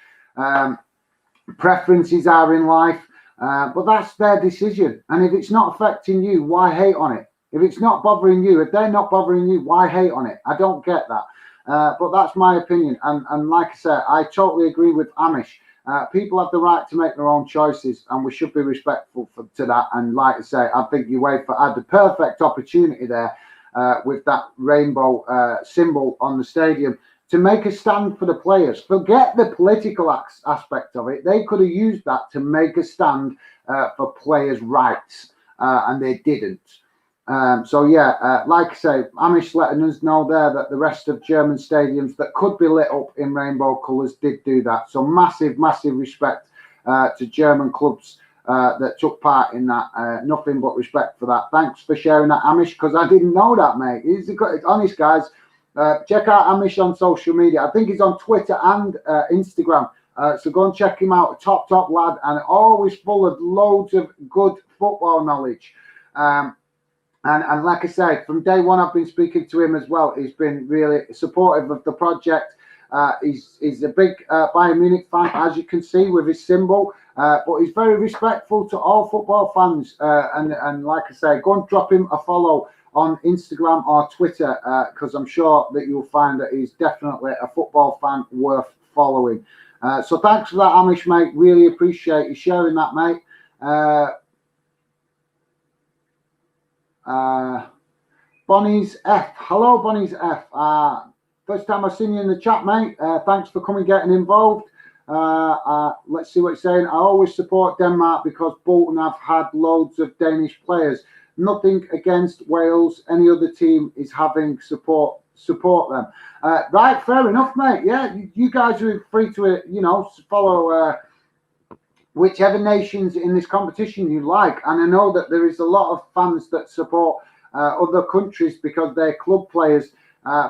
preferences are in life, but that's their decision. And if it's not affecting you, why hate on it? If it's not bothering you, if they're not bothering you, why hate on it? I don't get that. But that's my opinion. And like I said, I totally agree with Amish. People have the right to make their own choices, and we should be respectful to that. And like I say, I think UEFA had the perfect opportunity there with that rainbow symbol on the stadium to make a stand for the players. Forget the political aspect of it. They could have used that to make a stand for players' rights, and they didn't. So, yeah, like I say, Amish letting us know there that the rest of German stadiums that could be lit up in rainbow colours did do that. So massive, massive respect to German clubs that took part in that. Nothing but respect for that. Thanks for sharing that, Amish, because I didn't know that, mate. He's honest, guys. Check out Amish on social media. I think he's on Twitter and Instagram. So go and check him out. Top lad, and always full of loads of good football knowledge. And like I said, from day one, I've been speaking to him as well. He's been really supportive of the project. He's a big Bayern Munich fan, as you can see with his symbol. But he's very respectful to all football fans. And like I say, go and drop him a follow on Instagram or Twitter, because I'm sure that you'll find that he's definitely a football fan worth following. So thanks for that, Amish, mate. Really appreciate you sharing that, mate. Bonnie's F. Hello, Bonnie's F. First time I've seen you in the chat, mate. Thanks for coming, getting involved. Let's see what it's saying. I always support Denmark because Bolton have had loads of Danish players. Nothing against Wales. Any other team is having support them. Right, fair enough, mate. Yeah, you guys are free to, follow whichever nations in this competition you like. And I know that there is a lot of fans that support other countries because their club players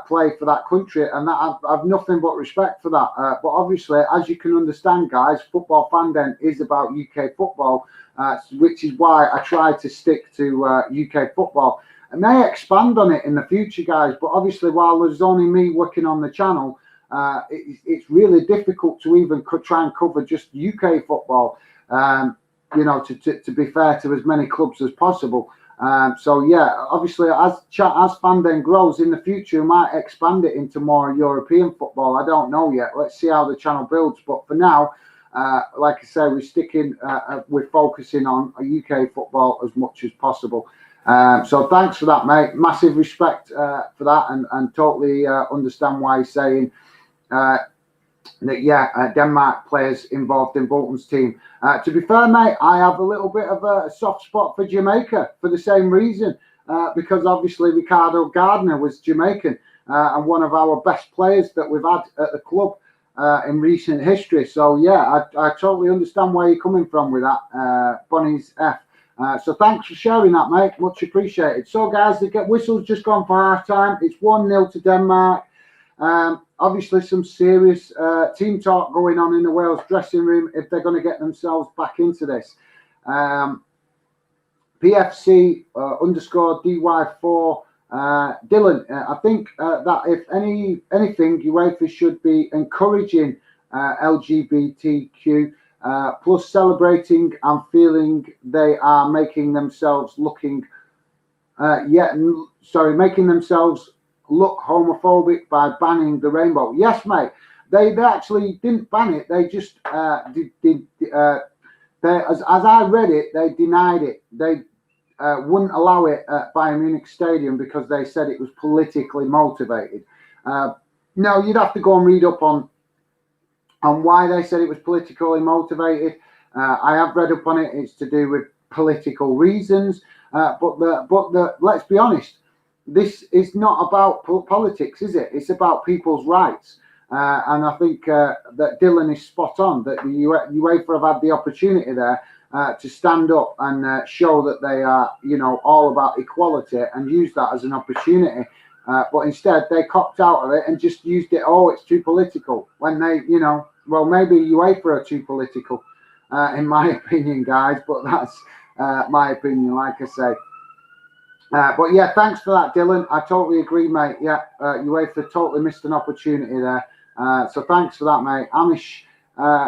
play for that country, and that I've nothing but respect for that. But obviously, as you can understand, guys, Football Fandom is about UK football, which is why I try to stick to UK football. I may expand on it in the future, guys, but obviously, while there's only me working on the channel, it's really difficult to even try and cover just UK football, to be fair to as many clubs as possible. So, yeah, obviously, as Fandom grows in the future, we might expand it into more European football. I don't know yet. Let's see how the channel builds. But for now, like I say, we're focusing on UK football as much as possible. So thanks for that, mate. Massive respect for that, and totally understand why you're saying that, Denmark players involved in Bolton's team. To be fair, mate, I have a little bit of a soft spot for Jamaica for the same reason, because obviously Ricardo Gardner was Jamaican and one of our best players that we've had at the club in recent history. So, yeah, I totally understand where you're coming from with that, Bonnie's F. So thanks for sharing that, mate. Much appreciated. So, guys, the whistle's just gone for half time. It's 1-0 to Denmark. Obviously, some serious team talk going on in the Wales dressing room if they're going to get themselves back into this. PFC _ DY4. Dylan, I think that if anything, UEFA should be encouraging LGBTQ plus celebrating and feeling they are making themselves making themselves look homophobic by banning the rainbow. Yes, mate. They actually didn't ban it. They just as I read it, they denied it. They wouldn't allow it at Bayern Munich Stadium because they said it was politically motivated. No, you'd have to go and read up on why they said it was politically motivated. I have read up on it. It's to do with political reasons. But let's be honest, this is not about politics, is it? It's about people's rights. And I think that Dylan is spot on, that the UEFA have had the opportunity there to stand up and show that they are, all about equality and use that as an opportunity. But instead, they copped out of it and just used it. Oh, it's too political. When they, well, maybe UEFA are too political, in my opinion, guys. But that's my opinion, like I say. But yeah, thanks for that, Dylan. I totally agree, mate. Yeah, UEFA totally missed an opportunity there. So thanks for that, mate. Amish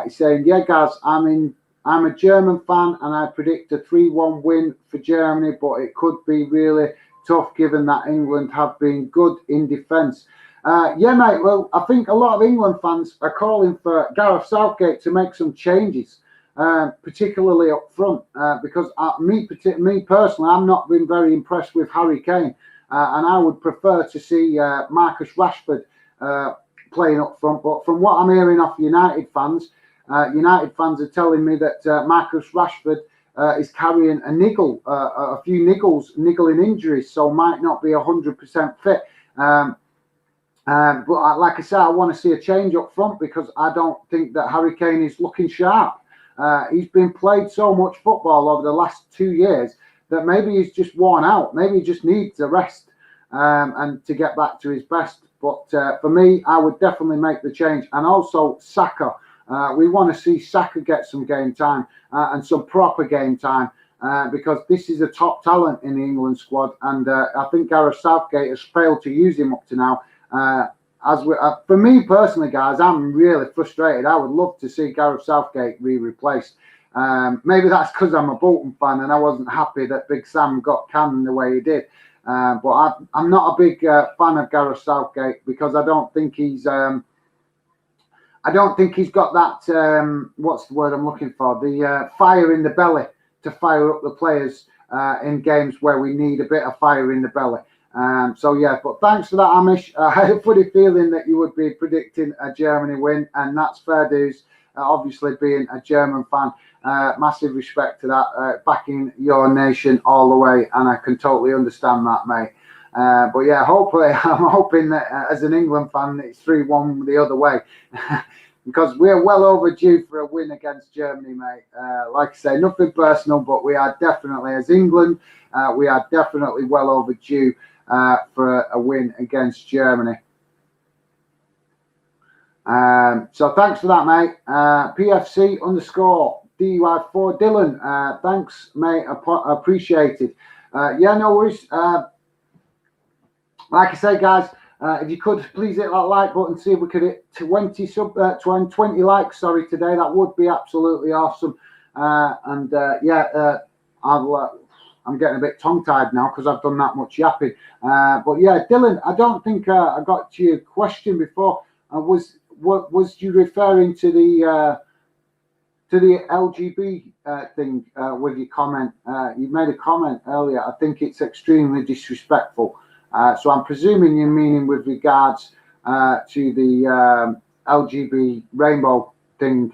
is saying, yeah, guys, I'm a German fan and I predict a 3-1 win for Germany, but it could be really tough given that England have been good in defence. Yeah, mate. Well, I think a lot of England fans are calling for Gareth Southgate to make some changes, particularly up front, because me personally, I'm not been very impressed with Harry Kane, and I would prefer to see Marcus Rashford playing up front. But from what I'm hearing off United fans are telling me that Marcus Rashford is carrying a few niggling injuries, so might not be 100% fit. But like I said, I want to see a change up front because I don't think that Harry Kane is looking sharp. He's been played so much football over the last 2 years that maybe he's just worn out. Maybe he just needs a rest and to get back to his best. But for me, I would definitely make the change. And also Saka. We want to see Saka get some game time and some proper game time because this is a top talent in the England squad. And I think Gareth Southgate has failed to use him up to now. For me personally, guys, I'm really frustrated. I would love to see Gareth Southgate be replaced. Maybe that's because I'm a Bolton fan and I wasn't happy that Big Sam got canned the way he did. But I'm not a big fan of Gareth Southgate because I don't think he's got that. What's the word I'm looking for? The fire in the belly to fire up the players in games where we need a bit of fire in the belly. So yeah, but thanks for that, Amish. I had a funny feeling that you would be predicting a Germany win, and that's fair dues. Obviously, being a German fan, massive respect to that, backing your nation all the way, and I can totally understand that, mate. But yeah, hopefully, I'm hoping that as an England fan, it's 3-1 the other way, because we're well overdue for a win against Germany, mate. Like I say, nothing personal, but we are definitely, as England, we are definitely well overdue for a win against Germany. So thanks for that, mate. PFC_DUI4 Dylan. Thanks, mate. Appreciated. Yeah, no worries. Like I say, guys, if you could please hit that like button, see if we could hit 20 likes. Sorry, today, that would be absolutely awesome. I'm getting a bit tongue-tied now because I've done that much yapping. But yeah, Dylan, I don't think I got to your question before. Was you referring to the LGB thing with your comment? You made a comment earlier. I think it's extremely disrespectful. So I'm presuming you're meaning with regards to the LGB rainbow thing.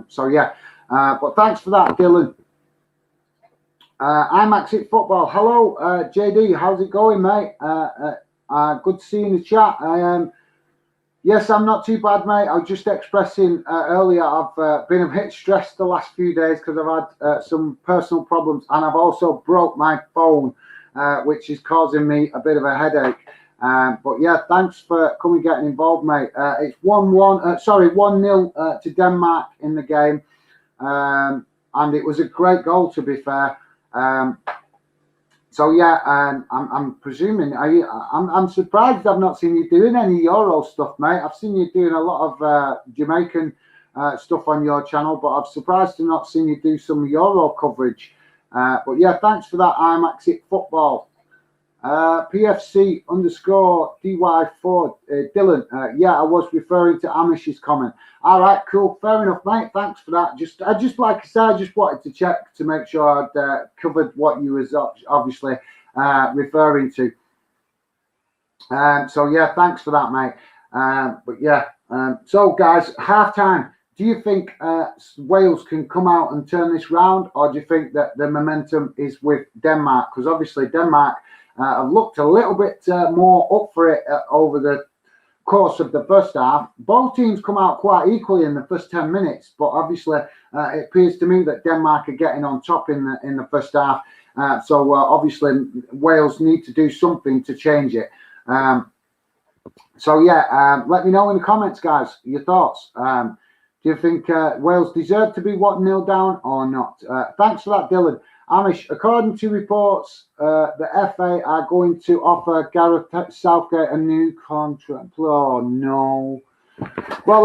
So yeah, but thanks for that, Dylan. IMAX It Football. Hello, JD. How's it going, mate? Good to see you in the chat. Yes, I'm not too bad, mate. I was just expressing earlier, I've been a bit stressed the last few days because I've had some personal problems, and I've also broke my phone, which is causing me a bit of a headache. But yeah, thanks for coming, getting involved, mate. It's 1-0 to Denmark in the game, and it was a great goal, to be fair. So yeah, I'm presuming. I'm surprised I've not seen you doing any Euro stuff, mate. I've seen you doing a lot of Jamaican stuff on your channel, but I'm surprised to not seen you do some Euro coverage. But yeah, thanks for that, IMAX It Football. PFC _DY4 Dylan. Yeah, I was referring to Amish's comment. All right, cool, fair enough, mate. Thanks for that. I just like I said, I just wanted to check to make sure I'd covered what you was obviously referring to. So yeah, thanks for that, mate. But yeah, so guys, half time. Do you think Wales can come out and turn this round, or do you think that the momentum is with Denmark? Because obviously Denmark have looked a little bit more up for it over the course of the first half. Both teams come out quite equally in the first 10 minutes, but obviously it appears to me that Denmark are getting on top in the first half. So obviously Wales need to do something to change it. So yeah, let me know in the comments, guys, your thoughts. Do you think Wales deserve to be 1-0 down or not? Thanks for that, Dylan. Amish, according to reports, the FA are going to offer Gareth Southgate a new contract. Oh no. Well,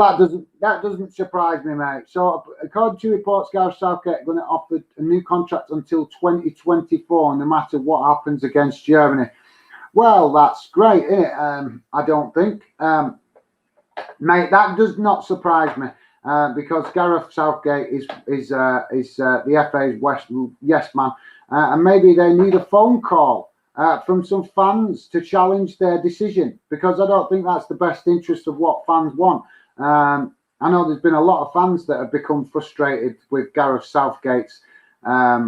that doesn't surprise me, mate. So, according to reports, Gareth Southgate are going to offer a new contract until 2024, no matter what happens against Germany. Well, that's great, isn't it? I don't think, mate. That does not surprise me. Because Gareth Southgate is the FA's yes man, and maybe they need a phone call from some fans to challenge their decision, because I don't think that's the best interest of what fans want. I know there's been a lot of fans that have become frustrated with Gareth Southgate's I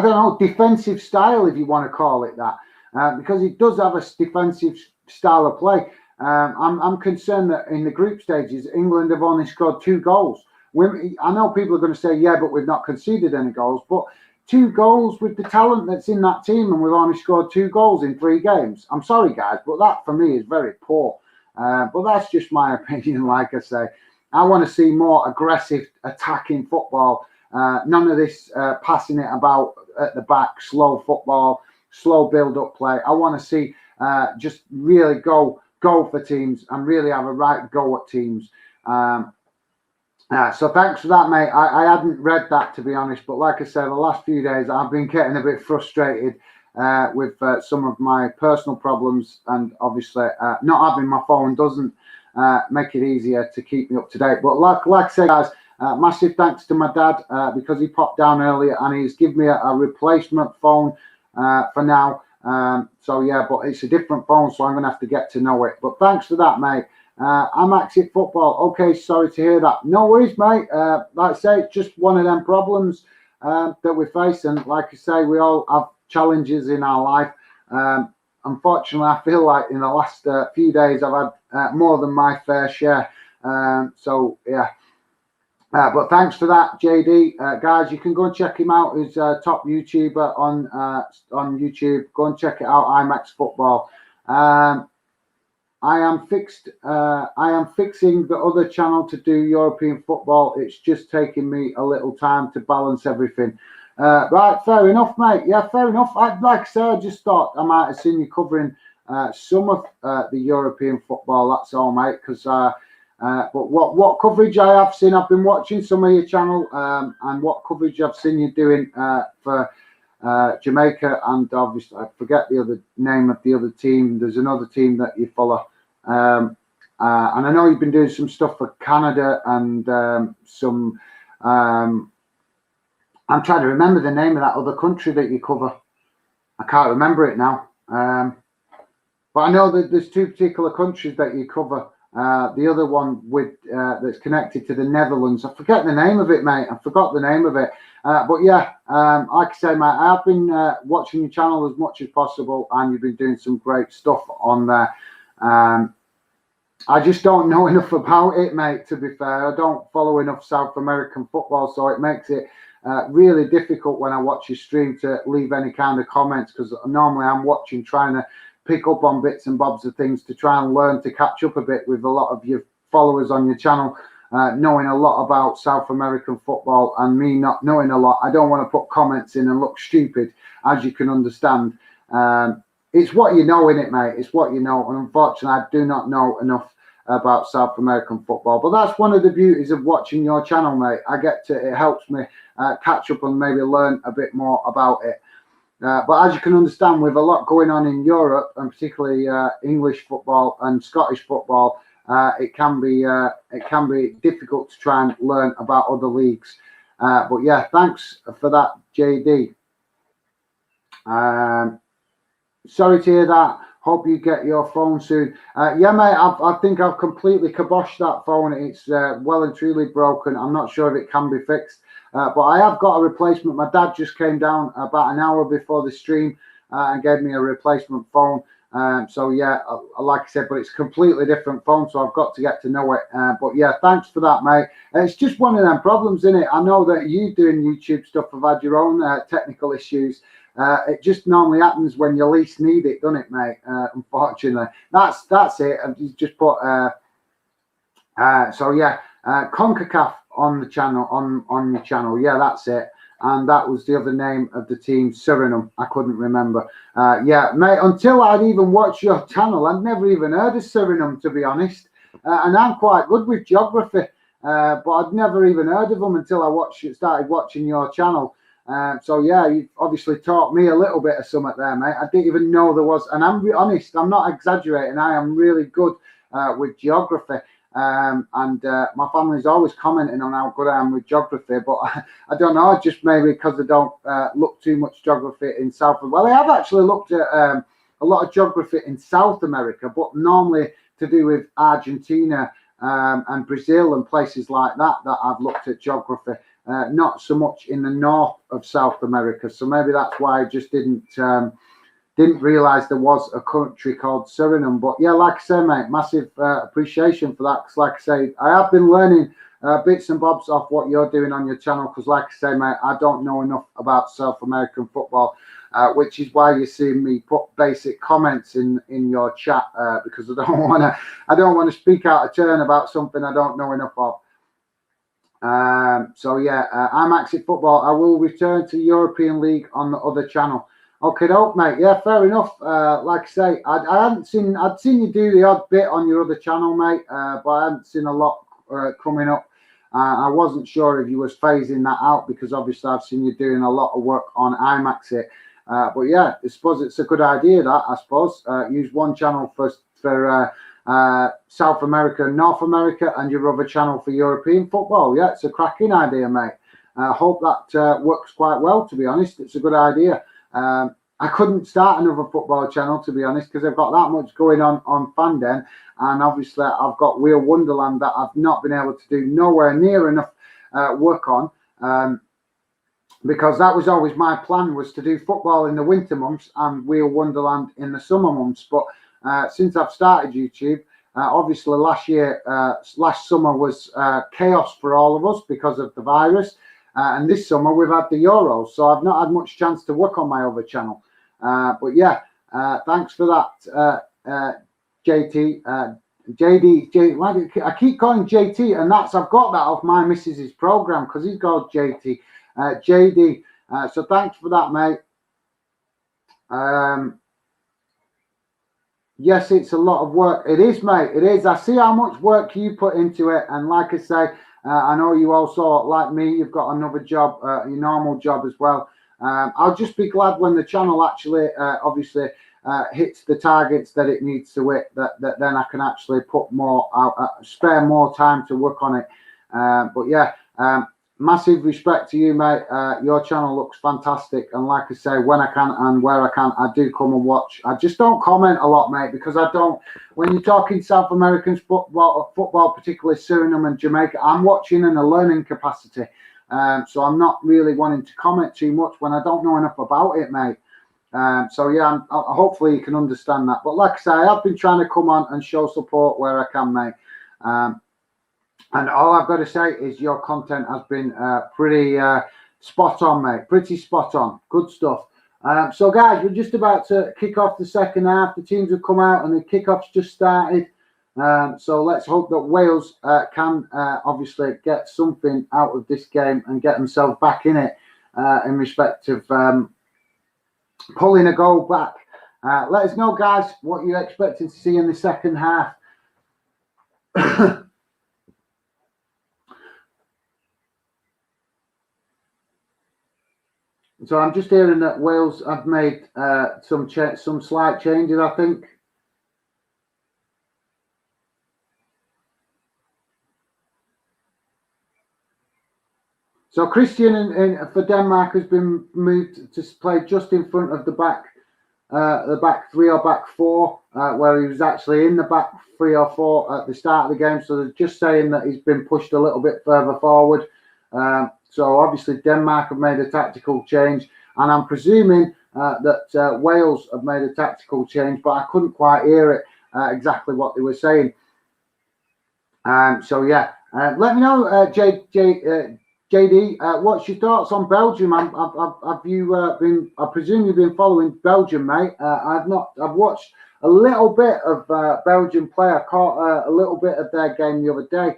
don't know, defensive style, if you want to call it that, because he does have a defensive style of play. I'm concerned that in the group stages, England have only scored 2 goals. I know people are going to say, yeah, but we've not conceded any goals. But 2 goals with the talent that's in that team, and we've only scored 2 goals in 3 games. I'm sorry, guys, but that for me is very poor. But that's just my opinion, like I say. I want to see more aggressive attacking football. None of this passing it about at the back, slow football, slow build-up play. I want to see just really go for teams and really have a right go at teams. So thanks for that, mate. I hadn't read that, to be honest, but like I said, the last few days I've been getting a bit frustrated with some of my personal problems, and obviously not having my phone doesn't make it easier to keep me up to date. But like I say, guys, massive thanks to my dad because he popped down earlier and he's given me a replacement phone for now. So yeah, but it's a different phone, so I'm gonna have to get to know it. But thanks for that, mate. I'm Exit Football. Okay, sorry to hear that. No worries, mate. Like I say, it's just one of them problems that we face, and like I say, we all have challenges in our life. Unfortunately, I feel like in the last few days I've had more than my fair share. So yeah. But thanks for that, JD. Guys, you can go and check him out. He's a top YouTuber on YouTube. Go and check it out, IMAX Football. I am fixing the other channel to do European football. It's just taking me a little time to balance everything. Right, fair enough, mate. Yeah, fair enough. Like I said, I just thought I might have seen you covering some of the European football. That's all, mate, because... but what coverage I have seen, I've been watching some of your channel, and what coverage I've seen you doing for Jamaica, and obviously I forget the other name of the other team. There's another team that you follow, and I know you've been doing some stuff for Canada and some. I'm trying to remember the name of that other country that you cover. I can't remember it now, but I know that there's 2 particular countries that you cover. The other one with that's connected to the Netherlands. I forget the name of it, mate. I forgot the name of it. But yeah, like I say, mate, I've been watching your channel as much as possible, and you've been doing some great stuff on there. I just don't know enough about it, mate, to be fair. I don't follow enough South American football, so it makes it really difficult when I watch your stream to leave any kind of comments, because normally I'm watching, trying to pick up on bits and bobs of things to try and learn to catch up a bit with a lot of your followers on your channel, knowing a lot about South American football, and me not knowing a lot. I don't want to put comments in and look stupid, as you can understand. It's what you know, innit, mate? It's what you know, and unfortunately I do not know enough about South American football. But that's one of the beauties of watching your channel, mate. It helps me catch up and maybe learn a bit more about it. But as you can understand, with a lot going on in Europe, and particularly English football and Scottish football, it can be difficult to try and learn about other leagues. But yeah, thanks for that, JD. Sorry to hear that. Hope you get your phone soon. Yeah, mate, I think I've completely kiboshed that phone. It's well and truly broken. I'm not sure if it can be fixed. But I have got a replacement. My dad just came down about an hour before the stream and gave me a replacement phone. So yeah, like I said, but it's a completely different phone, so I've got to get to know it. But yeah, thanks for that, mate. It's just one of them problems, isn't it? I know that you doing YouTube stuff have had your own technical issues. It just normally happens when you least need it, doesn't it, mate? Unfortunately, that's it. And you just put so yeah, CONCACAF on the channel, on your channel. Yeah, that's it. And that was the other name of the team, Suriname. I couldn't remember. Yeah, mate, until I'd even watched your channel, I'd never even heard of Suriname, to be honest. And I'm quite good with geography, but I'd never even heard of them until I started watching your channel. So yeah, you obviously taught me a little bit of something there, mate. I didn't even know there was, and I'm honest, I'm not exaggerating. I am really good with geography. And my family's always commenting on how good I am with geography, but I don't know, just maybe because I don't look too much geography in South. Well, I have actually looked at a lot of geography in South America, but normally to do with Argentina and Brazil and places like that I've looked at geography, not so much in the north of South America. So maybe that's why I just didn't realize there was a country called Suriname. But yeah, like I say, mate, massive appreciation for that. Because like I say, I have been learning bits and bobs off what you're doing on your channel. Because like I say, mate, I don't know enough about South American football, which is why you see me put basic comments in your chat, because I don't want to speak out of turn about something I don't know enough of. So yeah, I'm Axit Football. I will return to European League on the other channel. Okay, dope, mate. Yeah, fair enough. Like I say, I'd seen you do the odd bit on your other channel, mate, but I hadn't seen a lot coming up. I wasn't sure if you was phasing that out, because obviously I've seen you doing a lot of work on IMAXit. But yeah, I suppose it's a good idea that, I suppose, use one channel for South America and North America, and your other channel for European football. Yeah, it's a cracking idea, mate. I hope that works quite well, to be honest. It's a good idea. I couldn't start another football channel, to be honest, because I've got that much going on Fandom, and obviously I've got Wheel Wonderland that I've not been able to do nowhere near enough work on, because that was always my plan, was to do football in the winter months and Wheel Wonderland in the summer months. But since I've started YouTube, obviously last summer was chaos for all of us because of the virus. And this summer we've had the Euros, so I've not had much chance to work on my other channel. But yeah, thanks for that, JT. Why do I keep calling JT? And I've got that off my missus's program, because he's called JT. JD. So thanks for that, mate. Yes, it's a lot of work. It is, mate. It is. I see how much work you put into it, and like I say, I know you also, like me, you've got another job, your normal job as well. I'll just be glad when the channel actually, obviously, hits the targets that it needs to hit. That then I can actually put more, spare more time to work on it. But yeah, massive respect to you, mate. Your channel looks fantastic, and like I say, when I can and where I can, I do come and watch. I just don't comment a lot, mate, because I don't. When you're talking South American football, particularly Suriname and Jamaica, I'm watching in a learning capacity, so I'm not really wanting to comment too much when I don't know enough about it, mate. So yeah, hopefully you can understand that. But like I say, I have been trying to come on and show support where I can, mate. And all I've got to say is your content has been pretty spot on, mate. Pretty spot on. Good stuff. So, guys, we're just about to kick off the second half. The teams have come out and the kickoff's just started. So let's hope that Wales can obviously get something out of this game and get themselves back in it in respect of pulling a goal back. Let us know, guys, what you're expecting to see in the second half. So I'm just hearing that Wales have made some slight changes, I think. So Christian for Denmark has been moved to play just in front of the back three or back four, where he was actually in the back three or four at the start of the game. So they're just saying that he's been pushed a little bit further forward. So obviously Denmark have made a tactical change, and I'm presuming that Wales have made a tactical change, but I couldn't quite hear it exactly what they were saying. So yeah, let me know, JD, what's your thoughts on Belgium? Have you been? I presume you've been following Belgium, mate. I've not. I've watched a little bit of Belgium play. I caught a little bit of their game the other day.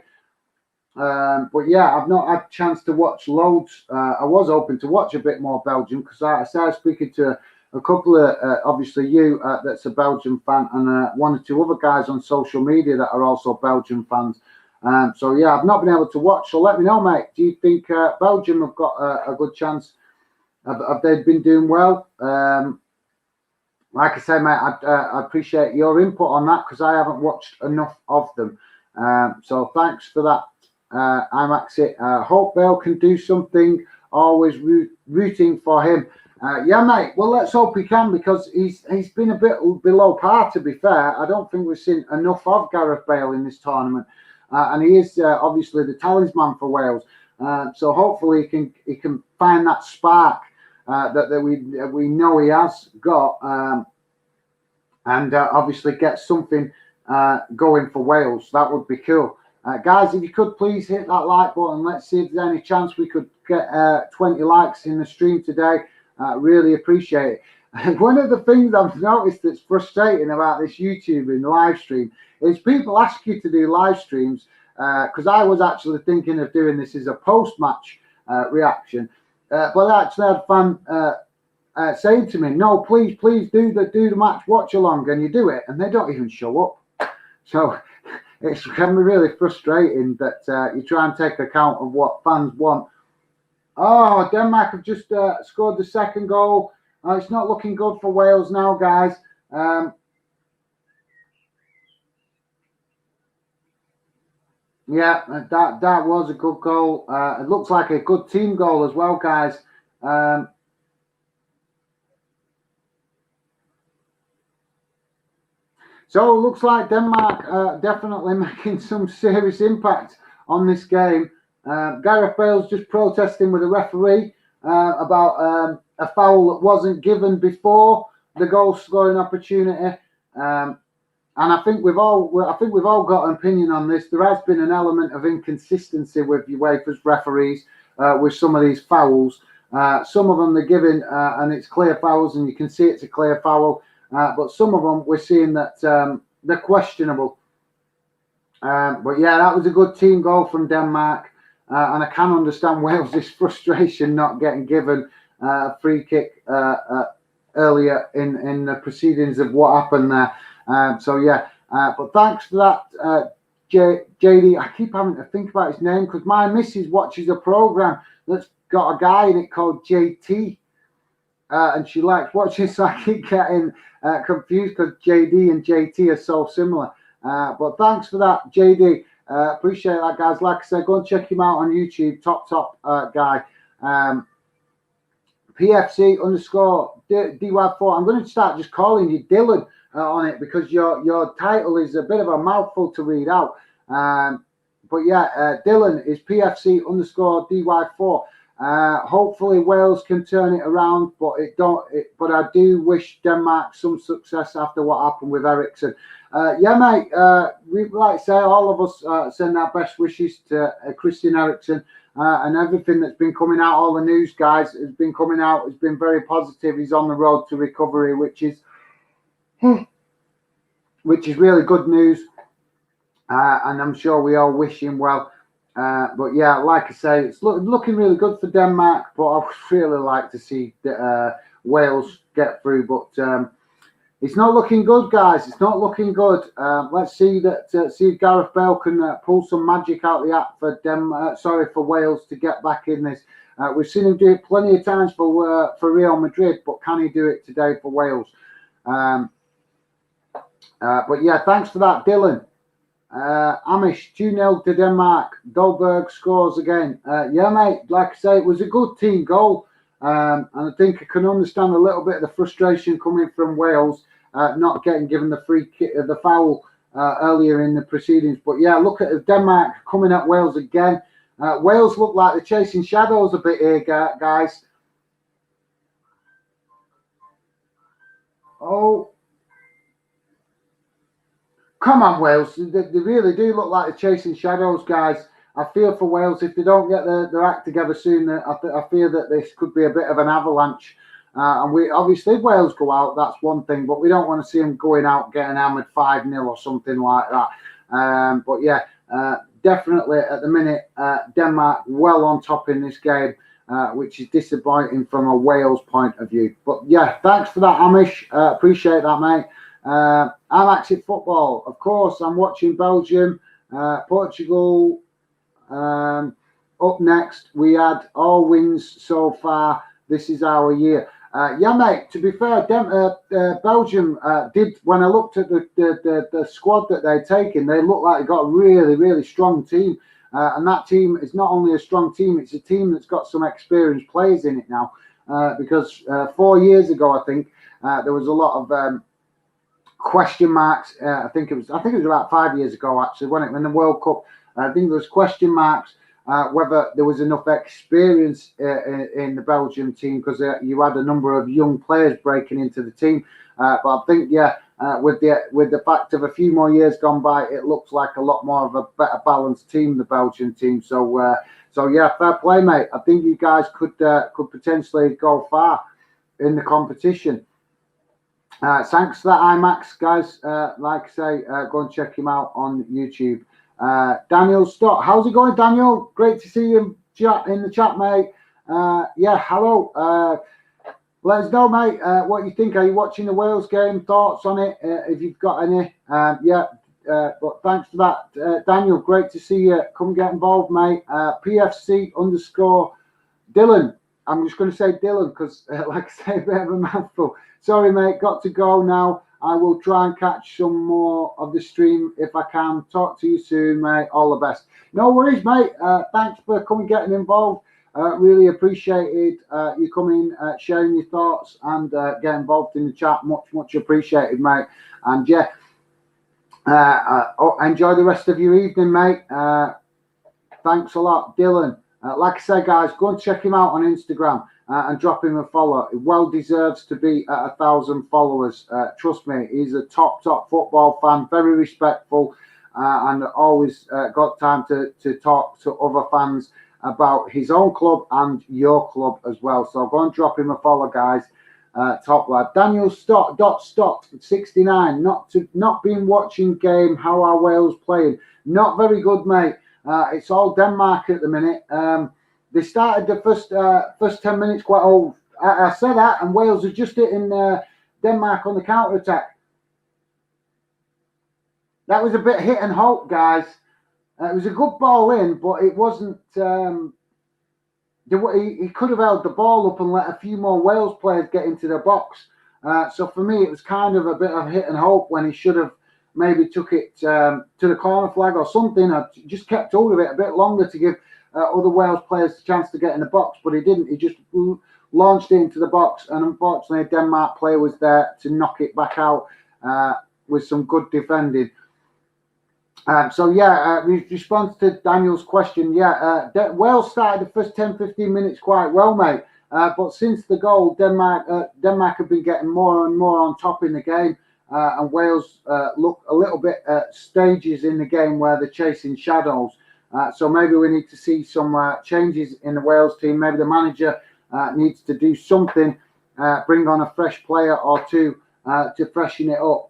But yeah, I've not had a chance to watch loads. I was hoping to watch a bit more Belgium because I started speaking to a couple of, obviously you, that's a Belgium fan, and one or two other guys on social media that are also Belgium fans. So yeah, I've not been able to watch. So let me know, mate. Do you think Belgium have got a good chance? Have they been doing well? Like I say, mate, I appreciate your input on that because I haven't watched enough of them. So thanks for that. I'm actually hope Bale can do something. Always rooting for him. Yeah, mate. Well, let's hope he can because he's been a bit below par. To be fair, I don't think we've seen enough of Gareth Bale in this tournament, and he is obviously the talisman for Wales. So hopefully he can find that spark that we know he has got, and obviously get something going for Wales. That would be cool. Guys, if you could please hit that like button. Let's see if there's any chance we could get 20 likes in the stream today. Really appreciate it. One of the things I've noticed that's frustrating about this YouTube and live stream is people ask you to do live streams because I was actually thinking of doing this as a post-match reaction. But I actually had a fan saying to me, no, please do the match watch along, and you do it, and they don't even show up. So it can be really frustrating that you try and take account of what fans want. Oh, Denmark have just scored the second goal. It's not looking good for Wales now, guys. Yeah, that was a good goal. It looks like a good team goal as well, guys. So it looks like Denmark definitely making some serious impact on this game. Gareth Bale's just protesting with the referee about a foul that wasn't given before the goal scoring opportunity. And I think we've all got an opinion on this. There has been an element of inconsistency with UEFA's referees with some of these fouls. Some of them they're giving and it's clear fouls, and you can see it's a clear foul. But some of them we're seeing that they're questionable. But yeah, that was a good team goal from Denmark. And I can understand Wales' frustration not getting given a free kick earlier in the proceedings of what happened there. So yeah, but thanks for that, JD. I keep having to think about his name because my missus watches a program that's got a guy in it called JT. And she likes watching, so I keep getting confused because JD and JT are so similar. But thanks for that, JD. Appreciate that, guys. Like I said, go and check him out on YouTube. Top guy. PFC _DY4. I'm going to start just calling you Dylan on it because your title is a bit of a mouthful to read out. But yeah, Dylan is PFC _DY4. Hopefully Wales can turn it around, but but I do wish Denmark some success after what happened with Eriksen. Yeah, mate. We like to say all of us send our best wishes to Christian Eriksen and everything that's been coming out. All the news, guys, has been coming out. Has been very positive. He's on the road to recovery, which is really good news. And I'm sure we all wish him well. But yeah, like I say, it's looking really good for Denmark, but I would really like to see Wales get through. But It's not looking good, guys. It's not looking good. Let's see see if Gareth Bale can pull some magic out the hat for for Wales to get back in this. We've seen him do it plenty of times for Real Madrid, but can he do it today for Wales? But yeah, thanks for that, Dylan. Amish 2-0 to Denmark. Dolberg scores again. Yeah, mate. Like I say, it was a good team goal. And I think I can understand a little bit of the frustration coming from Wales not getting given the free kick, the foul earlier in the proceedings. But yeah, look at Denmark coming at Wales again. Wales look like they're chasing shadows a bit here, guys. Oh, come on, Wales. They really do look like they're chasing shadows, guys. I feel for Wales. If they don't get their act together soon, I fear that this could be a bit of an avalanche. And we obviously, if Wales go out, that's one thing, but we don't want to see them going out getting hammered 5-0 or something like that. But yeah, definitely at the minute, Denmark well on top in this game, which is disappointing from a Wales point of view. But yeah, thanks for that, Amish. Appreciate that, mate. I'm Active Football. Of course, I'm watching Belgium, Portugal. Up next, we had all wins so far. This is our year. Yeah, mate. To be fair, Belgium did. When I looked at the squad that they'd taken, they looked like they got a really, really strong team. And that team is not only a strong team; it's a team that's got some experienced players in it now. Because 4 years ago, I think there was a lot of question marks. I think it was about 5 years ago actually when the World Cup. I think there was question marks whether there was enough experience in the Belgium team because you had a number of young players breaking into the team. But I think, with the fact of a few more years gone by, it looks like a lot more of a better balanced team, the Belgian team. So yeah, fair play, mate. I think you guys could potentially go far in the competition. Thanks for that, IMAX, guys. Like I say, go and check him out on YouTube. Daniel Stott, how's it going, Daniel? Great to see you in the chat, mate. Yeah, hello. Let us know, mate, what you think. Are you watching the Wales game? Thoughts on it? If you've got any. But thanks for that, Daniel. Great to see you. Come get involved, mate. PFC_ Dylan. I'm just going to say Dylan because, like I say, a bit of a mouthful. Sorry, mate. Got to go now. I will try and catch some more of the stream if I can. Talk to you soon, mate. All the best. No worries, mate. Thanks for coming, getting involved. Really appreciated you coming, sharing your thoughts, and getting involved in the chat. Much appreciated, mate. And yeah, enjoy the rest of your evening, mate. Thanks a lot, Dylan. Like I say, guys, go and check him out on Instagram and drop him a follow. He well deserves to be at 1,000 followers. Trust me, he's a top football fan, very respectful, and always got time to talk to other fans about his own club and your club as well. So go and drop him a follow, guys. Top lad. Daniel Stott 69. Not been watching game. How are Wales playing? Not very good, mate. It's all Denmark at the minute. They started the first 10 minutes quite old. I said that, and Wales are just hitting Denmark on the counter attack. That was a bit hit and hope, guys. It was a good ball in, but it wasn't. He could have held the ball up and let a few more Wales players get into the box. So for me, it was kind of a bit of hit and hope when he should have maybe took it to the corner flag or something. I just kept hold of it a bit longer to give other Wales players a chance to get in the box, but he didn't. He just launched it into the box, and unfortunately, a Denmark player was there to knock it back out with some good defending. Response to Daniel's question, Wales started the first 10-15 minutes quite well, mate. But since the goal, Denmark have been getting more and more on top in the game, and Wales look a little bit at stages in the game where they're chasing shadows. So maybe we need to see some changes in the Wales team. Maybe the manager needs to do something, bring on a fresh player or two to freshen it up.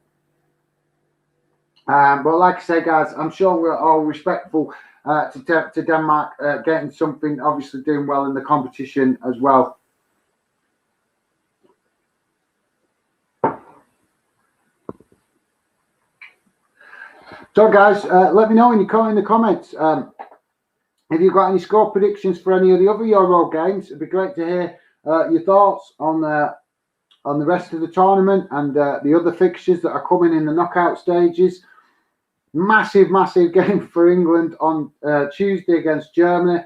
But like I say, guys, I'm sure we're all respectful to Denmark getting something, obviously doing well in the competition as well. So, guys, let me know in the comments. Have you got any score predictions for any of the other Euro games? It'd be great to hear your thoughts on the rest of the tournament and the other fixtures that are coming in the knockout stages. Massive, massive game for England on Tuesday against Germany.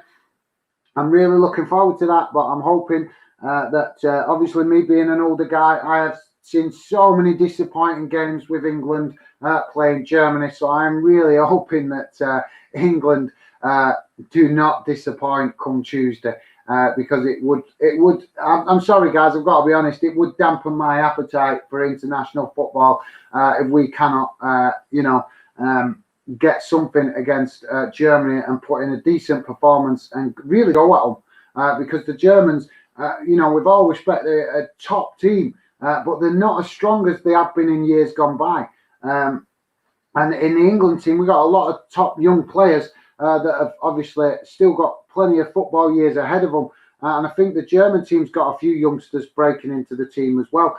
I'm really looking forward to that, but I'm hoping that obviously me being an older guy, I have seen so many disappointing games with England playing Germany. So I'm really hoping that England do not disappoint come Tuesday. Because it would. I'm sorry, guys. I've got to be honest. It would dampen my appetite for international football if we cannot, get something against Germany and put in a decent performance and really go at them. Because the Germans, with all respect, they're a top team, but they're not as strong as they have been in years gone by. And in the England team, we've got a lot of top young players that have obviously still got plenty of football years ahead of them. And I think the German team's got a few youngsters breaking into the team as well.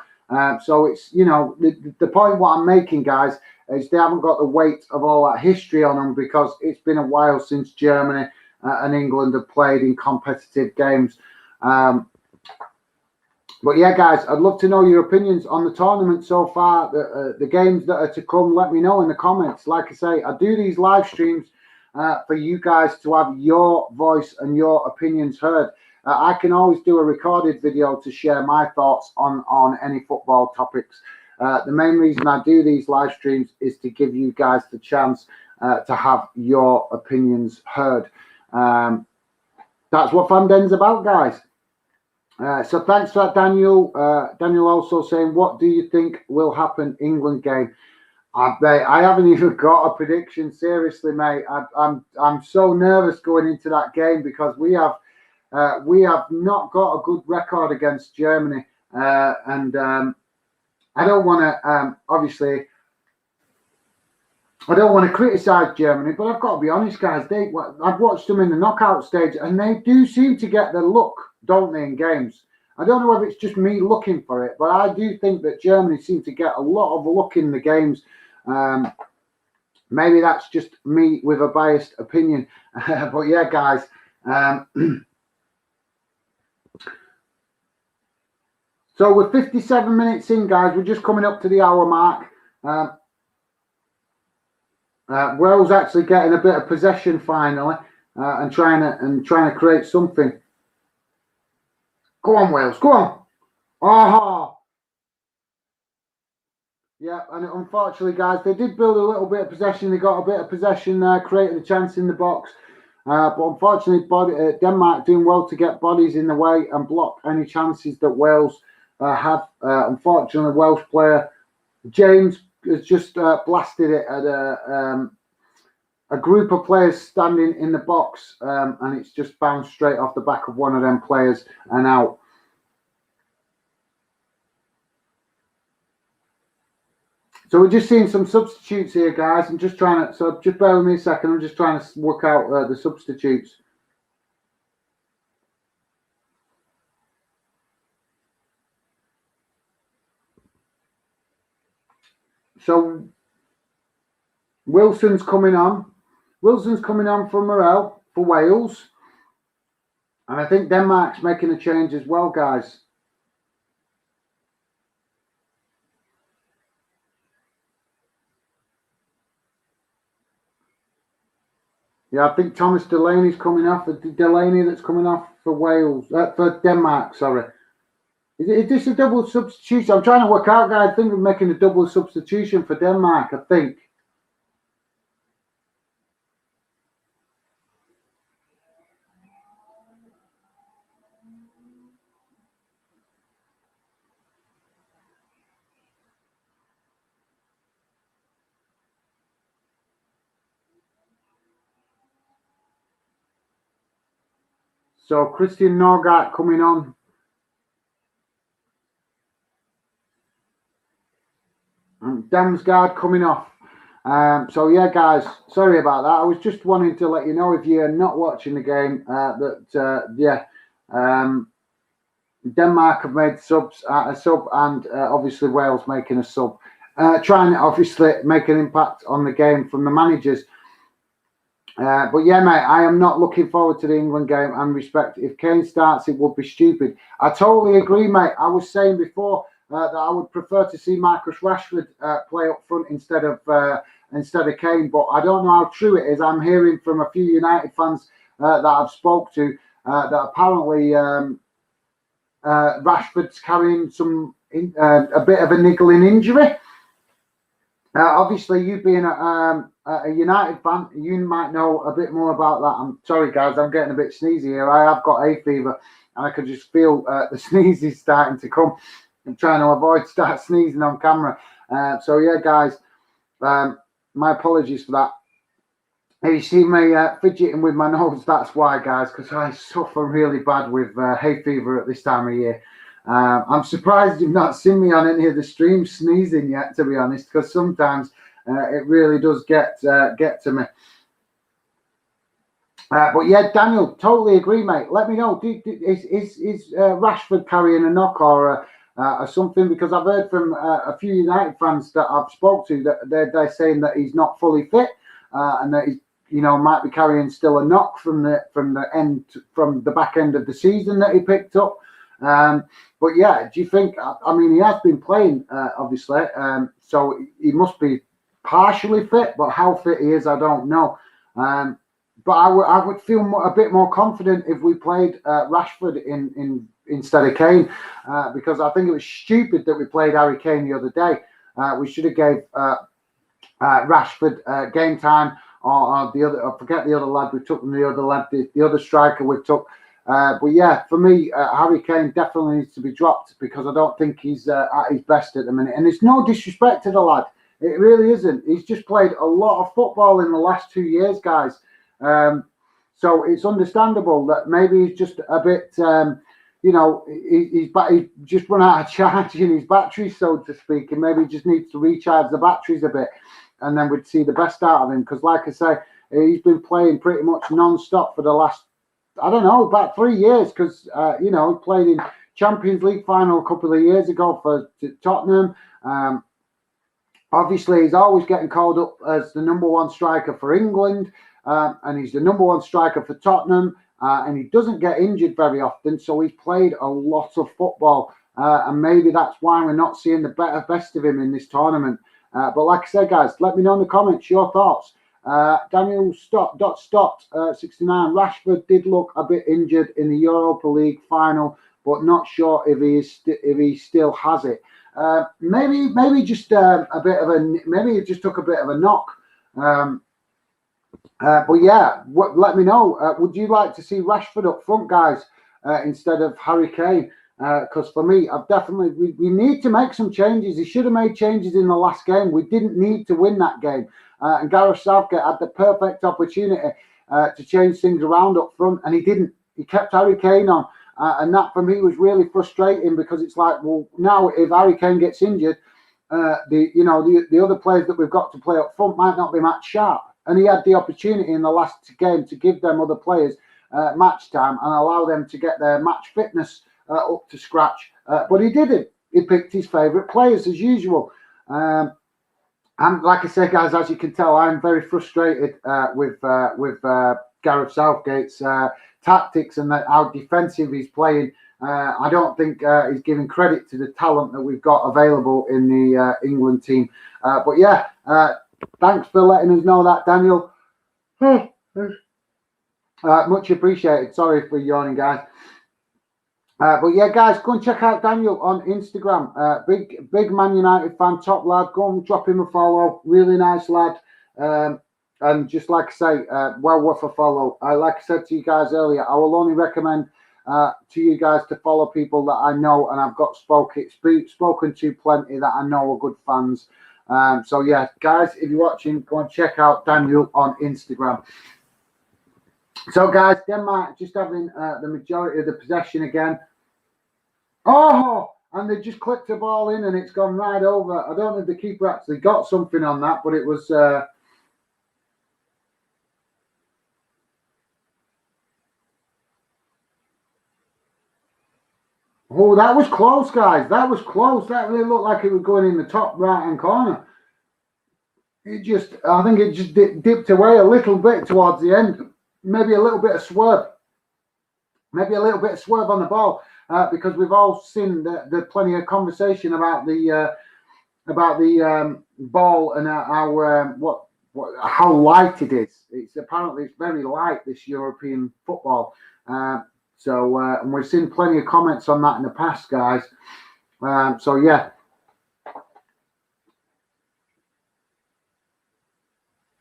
So it's, the point what I'm making, guys, is they haven't got the weight of all that history on them because it's been a while since Germany and England have played in competitive games. But yeah, guys, I'd love to know your opinions on the tournament so far, the games that are to come. Let me know in the comments. Like I say, I do these live streams for you guys to have your voice and your opinions heard. I can always do a recorded video to share my thoughts on any football topics. The main reason I do these live streams is to give you guys the chance to have your opinions heard. That's what FanDen's about, guys. So thanks for that, Daniel. Daniel also saying, what do you think will happen England game? I haven't even got a prediction. Seriously, mate. I'm so nervous going into that game because we have not got a good record against Germany, and I don't want to obviously. I don't want to criticise Germany, but I've got to be honest, guys. I've watched them in the knockout stage, and they do seem to get the look, don't they, in games? I don't know if it's just me looking for it, but I do think that Germany seem to get a lot of look in the games. Maybe that's just me with a biased opinion, but yeah, guys. So we're 57 minutes in, guys. We're just coming up to the hour mark. Wales actually getting a bit of possession finally, and trying to create something. Go on, Wales. Go on. Aha. Yeah, and unfortunately, guys, they did build a little bit of possession. They got a bit of possession there, created a chance in the box. But unfortunately, Denmark doing well to get bodies in the way and block any chances that Wales have. Unfortunately, Welsh player James has just blasted it at a group of players standing in the box, and it's just bounced straight off the back of one of them players and out. So we're just seeing some substitutes here, guys. I'm just trying to, so just bear with me a second. I'm just trying to work out the substitutes. So Wilson's coming on. Wilson's coming on for Morel for Wales. And I think Denmark's making a change as well, guys. Yeah, I think Thomas Delaney's coming off. Delaney that's coming off for Wales, for Denmark, sorry. Is this a double substitution? I'm trying to work out, guys. I think we're making a double substitution for Denmark, I think. So Christian Norgard coming on. And Damsgaard coming off. So yeah, guys, sorry about that. I was just wanting to let you know, if you're not watching the game, Denmark have made a sub, and obviously Wales making a sub. trying to obviously make an impact on the game from the managers. But yeah, mate, I am not looking forward to the England game. And respect, if Kane starts, it would be stupid. I totally agree, mate. I was saying before that I would prefer to see Marcus Rashford play up front instead of Kane. But I don't know how true it is. I'm hearing from a few United fans that I've spoke to that apparently Rashford's carrying a bit of a niggling injury. Obviously, you being a United fan, you might know a bit more about that. I'm sorry, guys, I'm getting a bit sneezy here. I have got hay fever, and I can just feel the sneezes starting to come. I'm trying to avoid start sneezing on camera. So yeah, guys, my apologies for that. If you see me fidgeting with my nose, that's why, guys, because I suffer really bad with hay fever at this time of year. I'm surprised you've not seen me on any of the streams sneezing yet, to be honest, because sometimes it really does get to me. But yeah, Daniel, totally agree, mate. Let me know. Is Rashford carrying a knock or something? Because I've heard from a few United fans that I've spoke to that they're saying that he's not fully fit and that he's might be carrying still a knock from the back end of the season that he picked up. But yeah, do you think? I mean, he has been playing, obviously, so he must be partially fit. But how fit he is, I don't know. But I would feel a bit more confident if we played Rashford in instead of Kane, because I think it was stupid that we played Harry Kane the other day. We should have gave Rashford game time, or the other. I forget the other lad we took, the other striker we took. But yeah, for me, Harry Kane definitely needs to be dropped because I don't think he's at his best at the minute. And it's no disrespect to the lad. It really isn't. He's just played a lot of football in the last 2 years, guys. So it's understandable that maybe he's just a bit, he's just run out of charge in his batteries, so to speak. And maybe he just needs to recharge the batteries a bit. And then we'd see the best out of him. Because like I say, he's been playing pretty much non-stop for the last, I don't know, about 3 years, because he played in Champions League final a couple of years ago for Tottenham. Obviously, he's always getting called up as the number one striker for England, and he's the number one striker for Tottenham, and he doesn't get injured very often, so he's played a lot of football, and maybe that's why we're not seeing the best of him in this tournament. But like I said, guys, let me know in the comments your thoughts. Daniel Stott 69. Rashford did look a bit injured in the Europa League final, but not sure if he still has it. Maybe just maybe he just took a bit of a knock. But yeah, let me know. Would you like to see Rashford up front, guys, instead of Harry Kane? Because for me, we need to make some changes. He should have made changes in the last game. We didn't need to win that game. And Gareth Southgate had the perfect opportunity to change things around up front, and he didn't. He kept Harry Kane on. And that for me was really frustrating, because it's like, well, now if Harry Kane gets injured, the other players that we've got to play up front might not be match sharp. And he had the opportunity in the last game to give them other players match time and allow them to get their match fitness up to scratch. But he didn't. He picked his favourite players as usual. And like I said, guys, as you can tell, I'm very frustrated with Gareth Southgate's tactics and how defensive he's playing. I don't think he's giving credit to the talent that we've got available in the England team. But yeah, thanks for letting us know that, Daniel. Much appreciated. Sorry for yawning, guys. But yeah, guys, go and check out Daniel on Instagram. Big Man United fan, top lad. Go and drop him a follow. Really nice lad. And just like I say, well worth a follow. Like I said to you guys earlier, I will only recommend to you guys to follow people that I know and I've got spoken to plenty that I know are good fans. So yeah, guys, if you're watching, go and check out Daniel on Instagram. So guys, Denmark just having the majority of the possession again. Oh, and they just clipped the ball in and it's gone right over. I don't know if the keeper actually got something on that, but it was... Oh, that was close, guys. That was close. That really looked like it was going in the top right-hand corner. I think it just dipped away a little bit towards the end. Maybe a little bit of swerve. Maybe a little bit of swerve on the ball because we've all seen the plenty of conversation about the ball and how light it is. It's very light, this European football. And we've seen plenty of comments on that in the past, guys. So yeah.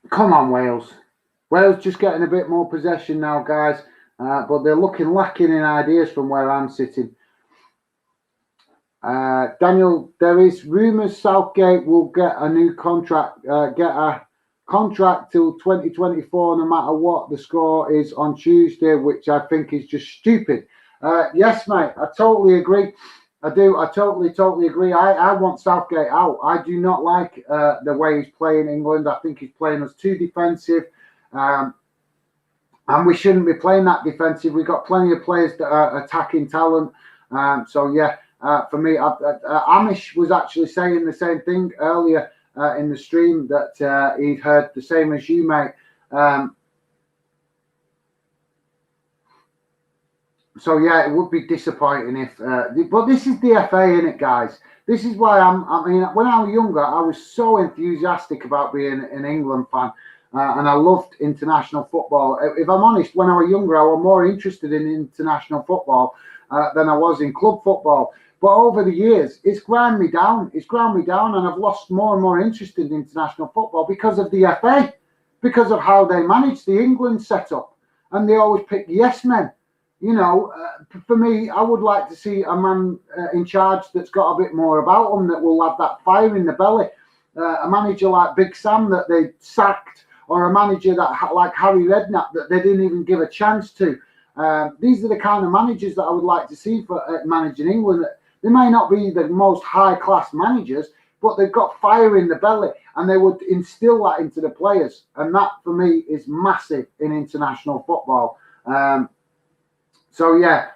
Come on, Wales. Wales just getting a bit more possession now, guys. But they're lacking in ideas from where I'm sitting. Daniel, there is rumours Southgate will get a new contract, till 2024, no matter what the score is on Tuesday, which I think is just stupid. Yes, mate, I totally agree. I do. I totally agree. I want Southgate out. I do not like the way he's playing England. I think he's playing us too defensive. And we shouldn't be playing that defensive. We've got plenty of players that are attacking talent. So, yeah, for me, Amish was actually saying the same thing earlier in the stream, that he'd heard the same as you, mate. So yeah, it would be disappointing if. But this is the FA, isn't it, guys? This is why when I was younger, I was so enthusiastic about being an England fan, and I loved international football. If I'm honest, when I was younger, I was more interested in international football than I was in club football. But over the years, it's ground me down. It's ground me down, and I've lost more and more interest in international football because of the FA, because of how they manage the England setup, and they always pick yes men. You know, for me, I would like to see a man in charge that's got a bit more about him, that will have that fire in the belly. A manager like Big Sam that they sacked, or a manager like Harry Redknapp that they didn't even give a chance to. These are the kind of managers that I would like to see for managing England. They may not be the most high-class managers, but they've got fire in the belly, and they would instill that into the players. And that, for me, is massive in international football. So, yeah,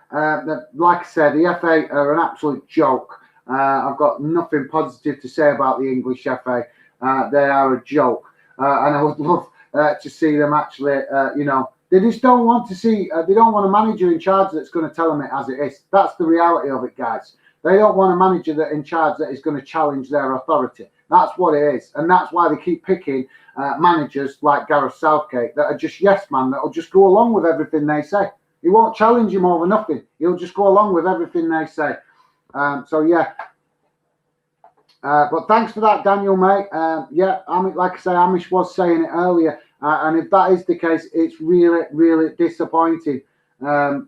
like I said, the FA are an absolute joke. I've got nothing positive to say about the English FA. They are a joke. And I would love to see them actually, they just don't want to see, they don't want a manager in charge that's going to tell them it as it is. That's the reality of it, guys. They don't want a manager that in charge that is going to challenge their authority. That's what it is. And that's why they keep picking managers like Gareth Southgate that are just yes man, that will just go along with everything they say. He won't challenge him over nothing. He'll just go along with everything they say. So, yeah. But thanks for that, Daniel, mate. Yeah, like I say, Amish was saying it earlier. And if that is the case, it's really, really disappointing. So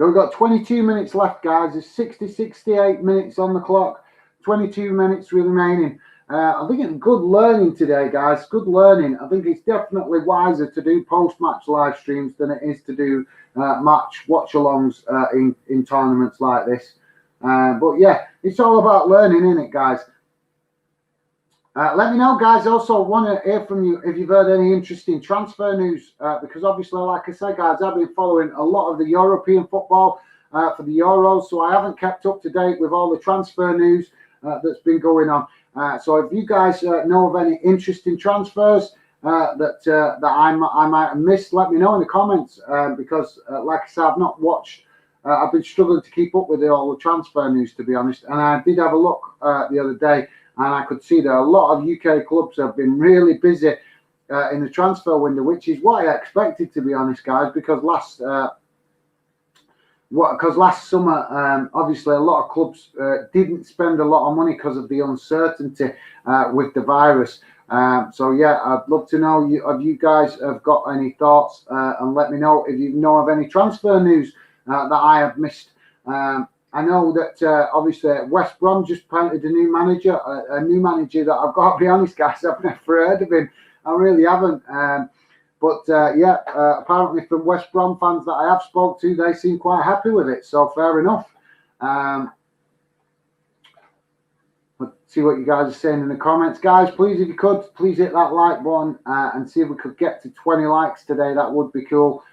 we've got 22 minutes left, guys. There's 68 minutes on the clock. 22 minutes remaining. I think it's good learning today, guys. Good learning. I think it's definitely wiser to do post-match live streams than it is to do match watch-alongs in tournaments like this. But yeah, it's all about learning, isn't it, guys? Let me know, guys. Also, want to hear from you if you've heard any interesting transfer news, because obviously, like I said, guys, I've been following a lot of the European football for the Euros, so I haven't kept up to date with all the transfer news that's been going on. So if you guys know of any interesting transfers that I might have missed, let me know in the comments, because like I said, I've not watched. I've been struggling to keep up with all the transfer news, to be honest. And I did have a look the other day, and I could see that a lot of UK clubs have been really busy in the transfer window, which is what I expected, to be honest, guys, because last summer, obviously, a lot of clubs didn't spend a lot of money because of the uncertainty with the virus. So, yeah, I'd love to know if you guys have got any thoughts, and let me know if you know of any transfer news that I have missed. I know that, obviously, West Brom just appointed a new manager that I've got to be honest, guys, I've never heard of him. I really haven't. But apparently from West Brom fans that I have spoke to, they seem quite happy with it. So fair enough. But see what you guys are saying in the comments. Guys, please, if you could, please hit that like button and see if we could get to 20 likes today. That would be cool.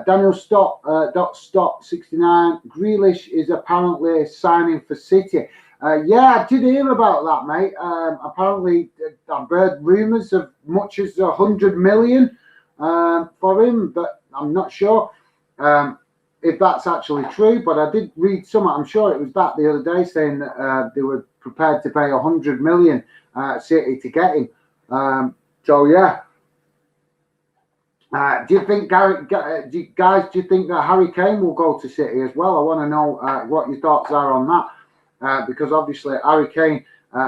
Daniel Stott 69. Grealish is apparently signing for City. Yeah, I did hear about that, mate. Apparently, I've heard rumours of much as 100 million for him, but I'm not sure if that's actually true. But I did read something. I'm sure it was that the other day saying that they were prepared to pay 100 million City to get him. So yeah. Do you think, do you think that Harry Kane will go to City as well? I want to know what your thoughts are on that, because obviously Harry Kane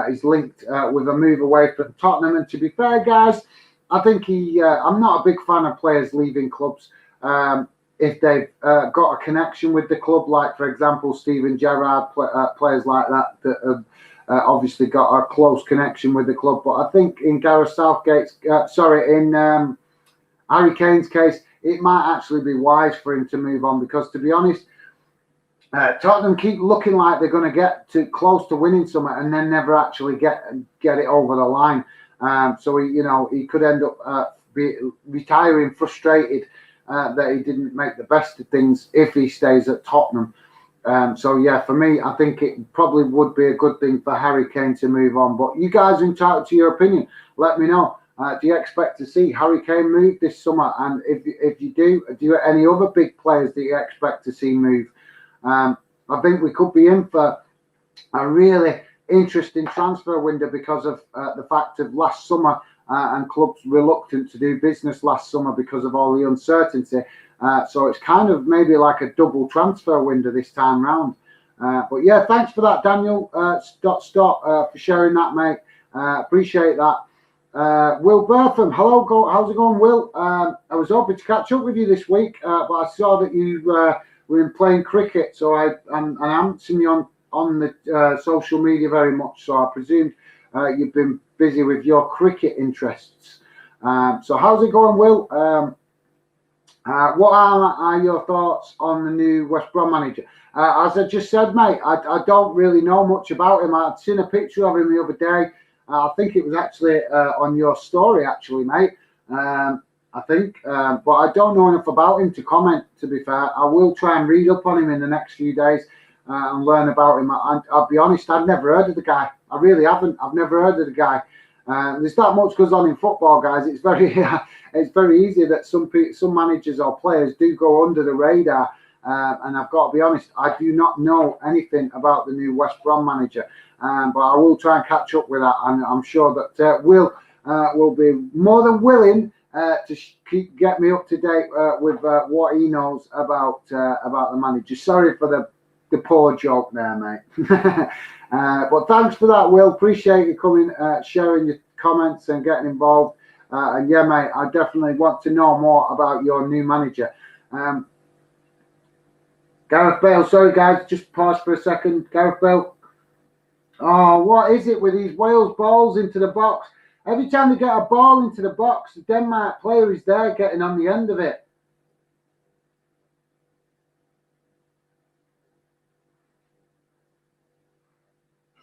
is linked with a move away from Tottenham. And to be fair, guys, I think I'm not a big fan of players leaving clubs if they've got a connection with the club, like, for example, Steven Gerrard, players like that have obviously got a close connection with the club. But I think in Gareth Southgate's, in Harry Kane's case, it might actually be wise for him to move on, because, to be honest, Tottenham keep looking like they're going to get too close to winning something and then never actually get it over the line. So he could end up retiring frustrated that he didn't make the best of things if he stays at Tottenham. So yeah, for me, I think it probably would be a good thing for Harry Kane to move on. But you guys are entitled to your opinion. Let me know. Do you expect to see Harry Kane move this summer? And if you do you any other big players that you expect to see move? I think we could be in for a really interesting transfer window because of the fact of last summer and clubs reluctant to do business last summer because of all the uncertainty. So it's kind of maybe like a double transfer window this time round. But yeah, thanks for that, Daniel Stott, for sharing that, mate. Appreciate that. Will Bertham, hello, how's it going, Will? I was hoping to catch up with you this week, but I saw that you were playing cricket, so I haven't seen you on the social media very much, so I presumed you've been busy with your cricket interests. So how's it going, Will? What are your thoughts on the new West Brom manager? As I just said, mate, I don't really know much about him. I'd seen a picture of him the other day. I think it was actually on your story, actually, mate. I think, but I don't know enough about him to comment, to be fair. I will try and read up on him in the next few days and learn about him. I'll be honest, I've never heard of the guy. I really haven't. I've never heard of the guy. There's that much goes on in football, guys. It's very easy that some managers or players do go under the radar. And I've got to be honest, I do not know anything about the new West Brom manager. But I will try and catch up with that, and I'm sure that Will be more than willing to get me up to date with what he knows about the manager. Sorry for the poor joke there, mate. But thanks for that, Will. Appreciate you coming, sharing your comments and getting involved. And yeah, mate, I definitely want to know more about your new manager. Gareth Bale, sorry guys, just pause for a second. Gareth Bale. Oh, what is it with these Wales balls into the box? Every time they get a ball into the box, the Denmark player is there getting on the end of it.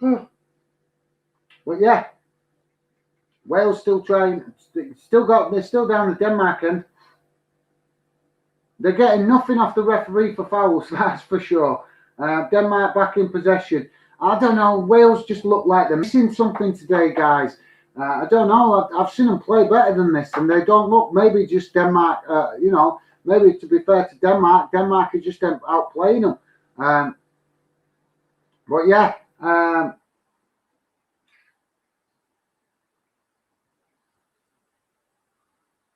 But yeah, Wales still trying, they're still down the Denmark end. They're getting nothing off the referee for fouls, that's for sure. Denmark back in possession. I don't know. Wales just look like they're missing something today, guys. I don't know. I've seen them play better than this, and they don't look. Maybe just Denmark. Maybe to be fair to Denmark are just outplaying them. But yeah.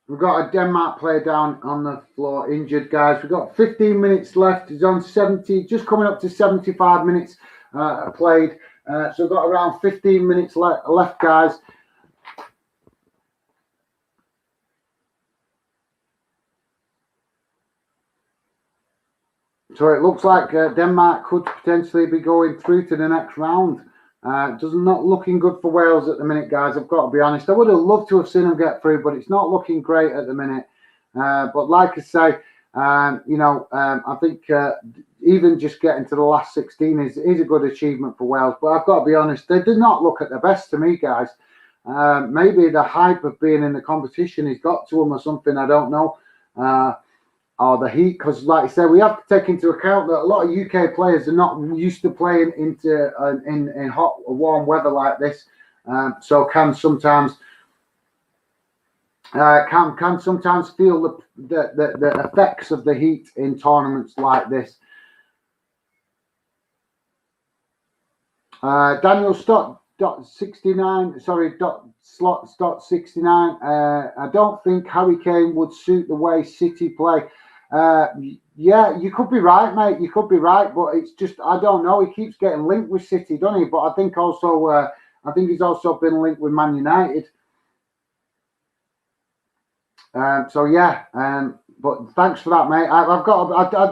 We've got a Denmark player down on the floor, injured, guys. We've got 15 minutes left. He's on 70, just coming up to 75 minutes played. So we've got around 15 minutes left, guys. So it looks like Denmark could potentially be going through to the next round. Does not looking good for Wales at the minute, guys. I've got to be honest. I would have loved to have seen them get through, but it's not looking great at the minute. But like I say, I think even just getting to the last 16 is a good achievement for Wales. But I've got to be honest, they did not look at their best to me, guys. Maybe the hype of being in the competition has got to them or something. I don't know. Or the heat, because like I said, we have to take into account that a lot of UK players are not used to playing into in hot, warm weather like this. So can sometimes feel the effects of the heat in tournaments like this. Daniel Stott .69, sorry, Slot 69. I don't think Harry Kane would suit the way City play. Yeah, you could be right, mate. You could be right, but it's just I don't know. He keeps getting linked with City, doesn't he? But I think he's also been linked with Man United. So yeah, but thanks for that, mate. I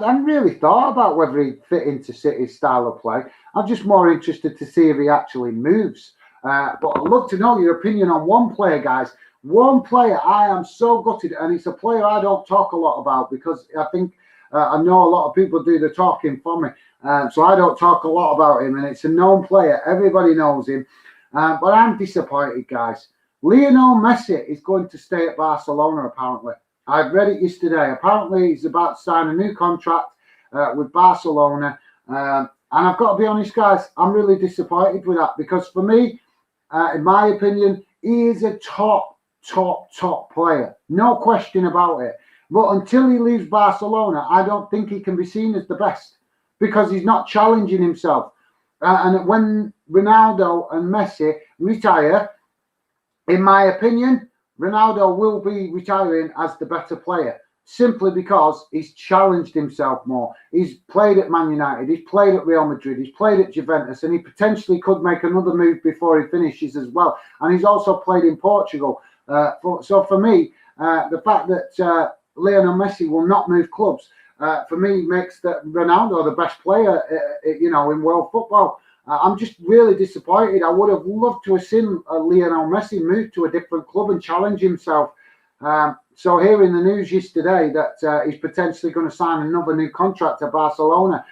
hadn't really thought about whether he'd fit into City's style of play. I'm just more interested to see if he actually moves. But I'd love to know your opinion on one player, guys. One player I am so gutted, and it's a player I don't talk a lot about because I think I know a lot of people do the talking for me. So I don't talk a lot about him, and it's a known player. Everybody knows him. But I'm disappointed, guys. Lionel Messi is going to stay at Barcelona, apparently. I've read it yesterday. Apparently, he's about to sign a new contract with Barcelona. And I've got to be honest, guys, I'm really disappointed with that because for me, in my opinion, he is a top player. No question about it. But until he leaves Barcelona, I don't think he can be seen as the best because he's not challenging himself. And when Ronaldo and Messi retire, in my opinion, Ronaldo will be retiring as the better player simply because he's challenged himself more. He's played at Man United, he's played at Real Madrid, he's played at Juventus, and he potentially could make another move before he finishes as well. And he's also played in Portugal. So for me, the fact that Lionel Messi will not move clubs, for me, makes that Ronaldo the best player, in world football. I'm just really disappointed. I would have loved to have seen Lionel Messi move to a different club and challenge himself. So hearing the news yesterday that he's potentially going to sign another new contract at Barcelona,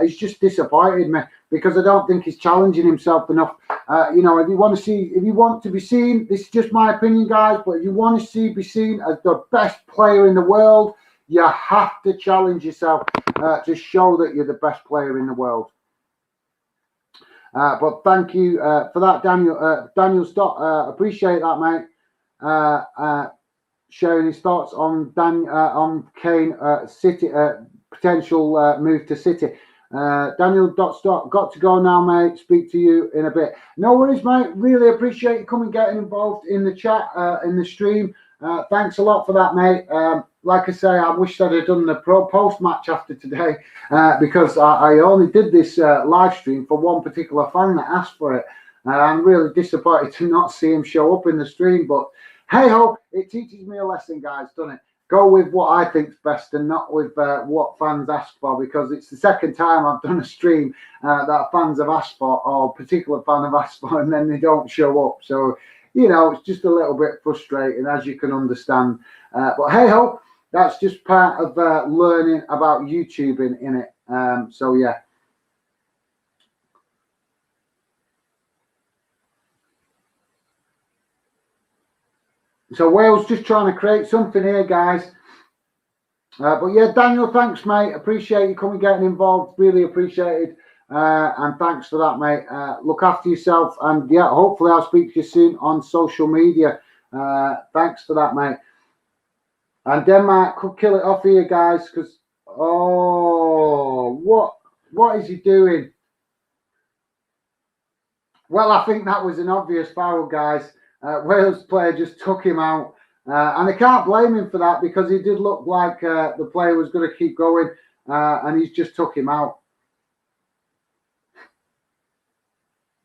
it's just disappointed me because I don't think he's challenging himself enough. If you want to be seen, this is just my opinion, guys, but if you want to be seen as the best player in the world, you have to challenge yourself to show that you're the best player in the world. But thank you for that, Daniel. Daniel Stott, appreciate that, mate. Sharing his thoughts on Kane City potential move to City. Daniel Stott, got to go now, mate. Speak to you in a bit. No worries, mate. Really appreciate you coming, getting involved in the chat, in the stream. Thanks a lot for that, mate. Like I say, I wish I'd have done the post match after today because I only did this live stream for one particular fan that asked for it. I'm really disappointed to not see him show up in the stream, but hey ho, it teaches me a lesson, guys, doesn't it? Go with what I think's best and not with what fans ask for, because it's the second time I've done a stream that fans have asked for, or a particular fan have asked for, and then they don't show up. So, it's just a little bit frustrating, as you can understand. But hey ho, that's just part of learning about YouTubing, in it. So yeah. So Wales just trying to create something here, guys. But yeah, Daniel, thanks, mate. Appreciate you coming, getting involved. Really appreciated. And thanks for that, mate. Look after yourself. And yeah, hopefully I'll speak to you soon on social media. Thanks for that, mate. And Denmark could kill it off here, guys, because, what is he doing? Well, I think that was an obvious foul, guys. Wales player just took him out. And I can't blame him for that because he did look like the player was going to keep going. And he's just took him out.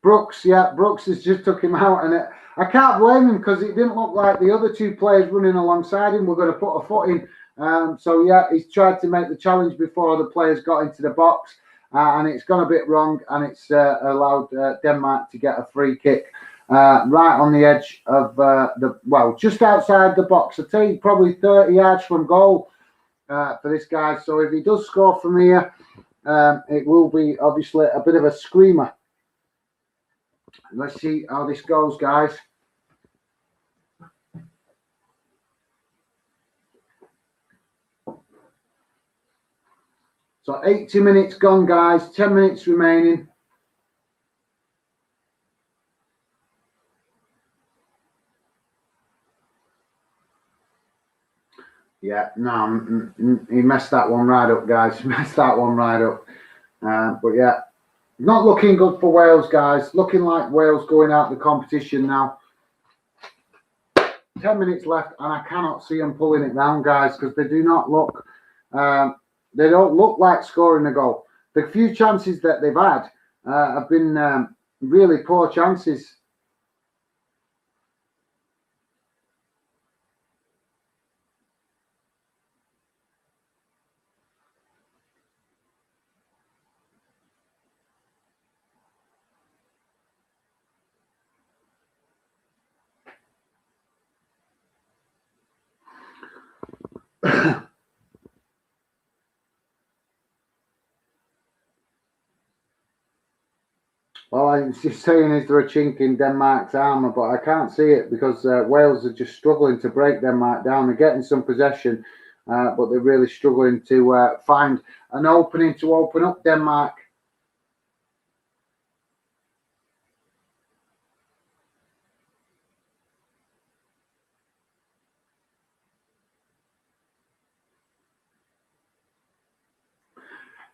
Brooks has just took him out. And I can't blame him because it didn't look like the other two players running alongside him were going to put a foot in. So, yeah, he's tried to make the challenge before the players got into the box. And it's gone a bit wrong. And it's allowed Denmark to get a free kick. Right on the edge of just outside the box. I tell you, probably 30 yards from goal for this guy. So if he does score from here, it will be obviously a bit of a screamer. Let's see how this goes, guys. So 80 minutes gone, guys. 10 minutes remaining. Yeah, no, he messed that one right up, guys. Messed that one right up. But yeah, not looking good for Wales, guys. Looking like Wales going out the competition now. 10 minutes left, and I cannot see them pulling it down, guys, because they do not look. They don't look like scoring a goal. The few chances that they've had have been really poor chances. Well, I'm just saying, is there a chink in Denmark's armour? But I can't see it because Wales are just struggling to break Denmark down. They're getting some possession, but they're really struggling to find an opening to open up Denmark.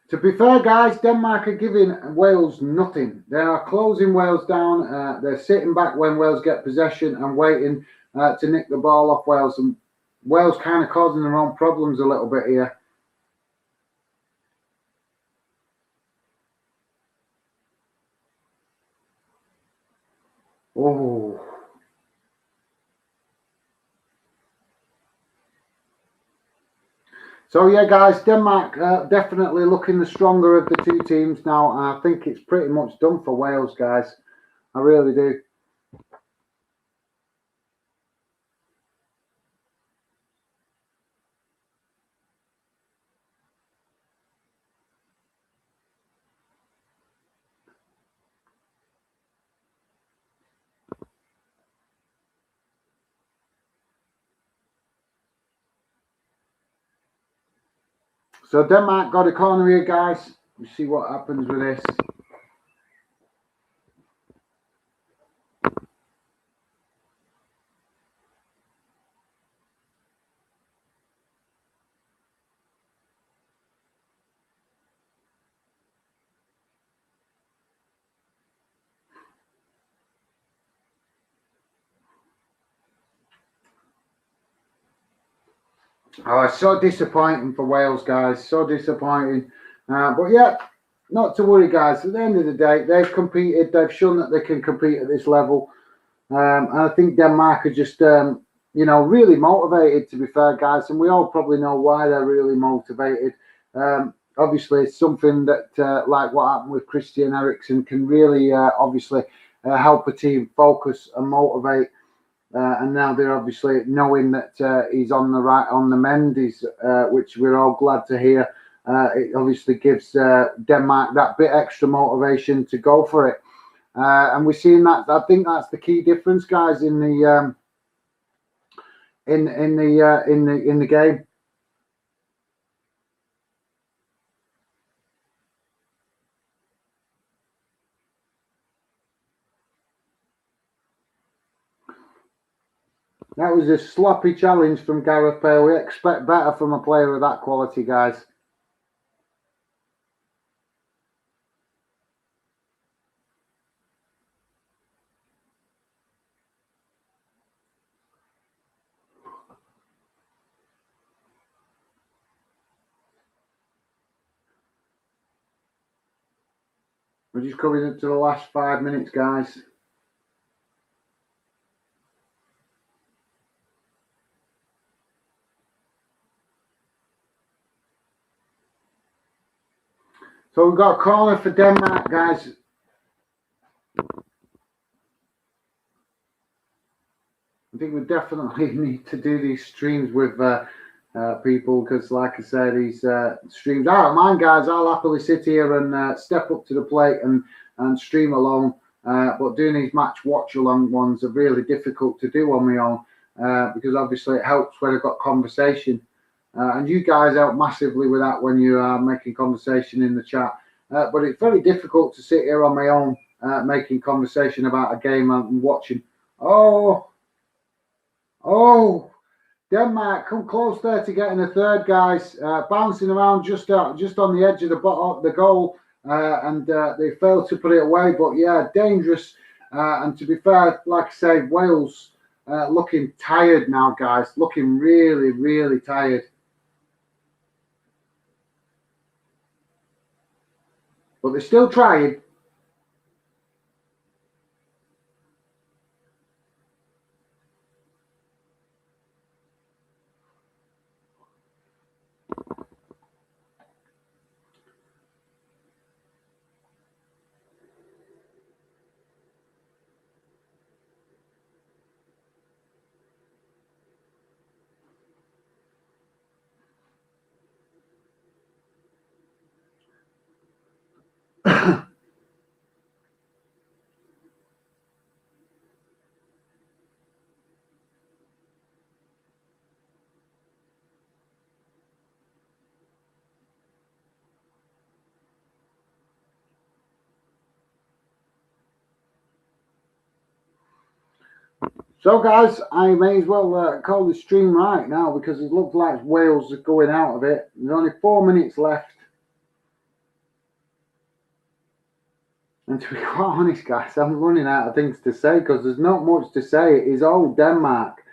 To be fair, guys, Denmark are giving Wales nothing. They are closing Wales down. They're sitting back when Wales get possession and waiting to nick the ball off Wales. And Wales kind of causing their own problems a little bit here. Oh. So yeah, guys, Denmark definitely looking the stronger of the two teams now. And I think it's pretty much done for Wales, guys. I really do. So Denmark got a corner here, guys. We'll see what happens with this. Oh, it's so disappointing for Wales, guys. So disappointing. But yeah, not to worry, guys. At the end of the day, they've competed. They've shown that they can compete at this level. And I think Denmark are just, really motivated, to be fair, guys. And we all probably know why they're really motivated. Obviously, it's something that, like what happened with Christian Eriksen, can really, obviously, help a team focus and motivate. And now they're obviously knowing that he's on the mend, which we're all glad to hear. It obviously gives Denmark that bit extra motivation to go for it. And we're seeing that. I think that's the key difference, guys, in the game. That was a sloppy challenge from Gareth Bale. We expect better from a player of that quality, guys. We're just coming into the last 5 minutes, guys. So we've got a corner for Denmark, guys. I think we definitely need to do these streams with people, because like I said, these streams, I don't mind, guys. I'll happily sit here and step up to the plate and stream alone. But doing these match watch along ones are really difficult to do on my own, because obviously it helps when I've got conversation. And you guys help massively with that when you are making conversation in the chat. But it's very difficult to sit here on my own making conversation about a game I'm watching. Oh, Denmark come close there to getting a third, guys. Bouncing around just on the edge of the goal, and they failed to put it away. But yeah, dangerous. And to be fair, like I say, Wales looking tired now, guys. Looking really, really tired. But they're still trying. So, guys, I may as well call the stream right now, because it looks like Wales are going out of it. There's only 4 minutes left. And to be quite honest, guys, I'm running out of things to say, because there's not much to say. It is all Denmark.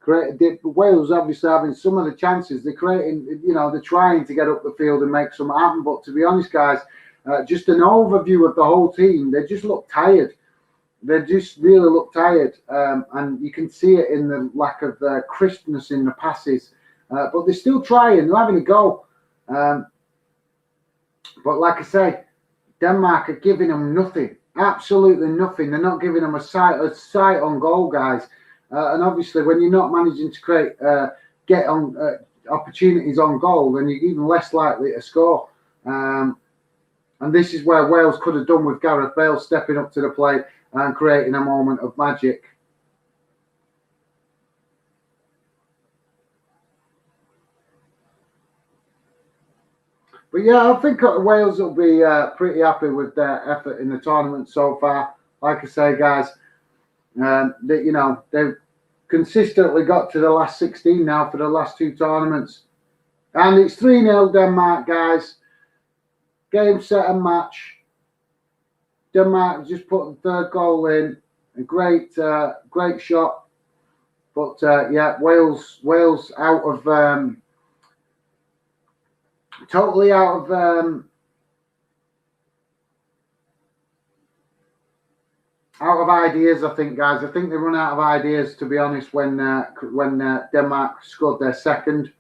Wales obviously having some of the chances. They're creating, they're trying to get up the field and make something happen. But to be honest, guys, just an overview of the whole team, they just look tired. They just really look tired, and you can see it in the lack of crispness in the passes. But they're still trying. They're having a go. But like I say, Denmark are giving them nothing, absolutely nothing. They're not giving them a sight on goal, guys. And obviously, when you're not managing to get on opportunities on goal, then you're even less likely to score. And this is where Wales could have done with Gareth Bale stepping up to the plate and creating a moment of magic. But yeah, I think Wales will be pretty happy with their effort in the tournament so far. Like I say, guys, they've consistently got to the last 16 now for the last 2 tournaments. And it's 3-0 Denmark, guys. Game, set and match. Denmark just put the 3rd goal in. A great shot. But yeah, Wales out of totally out of ideas, I think, guys. I think they run out of ideas, to be honest, when Denmark scored their 2nd.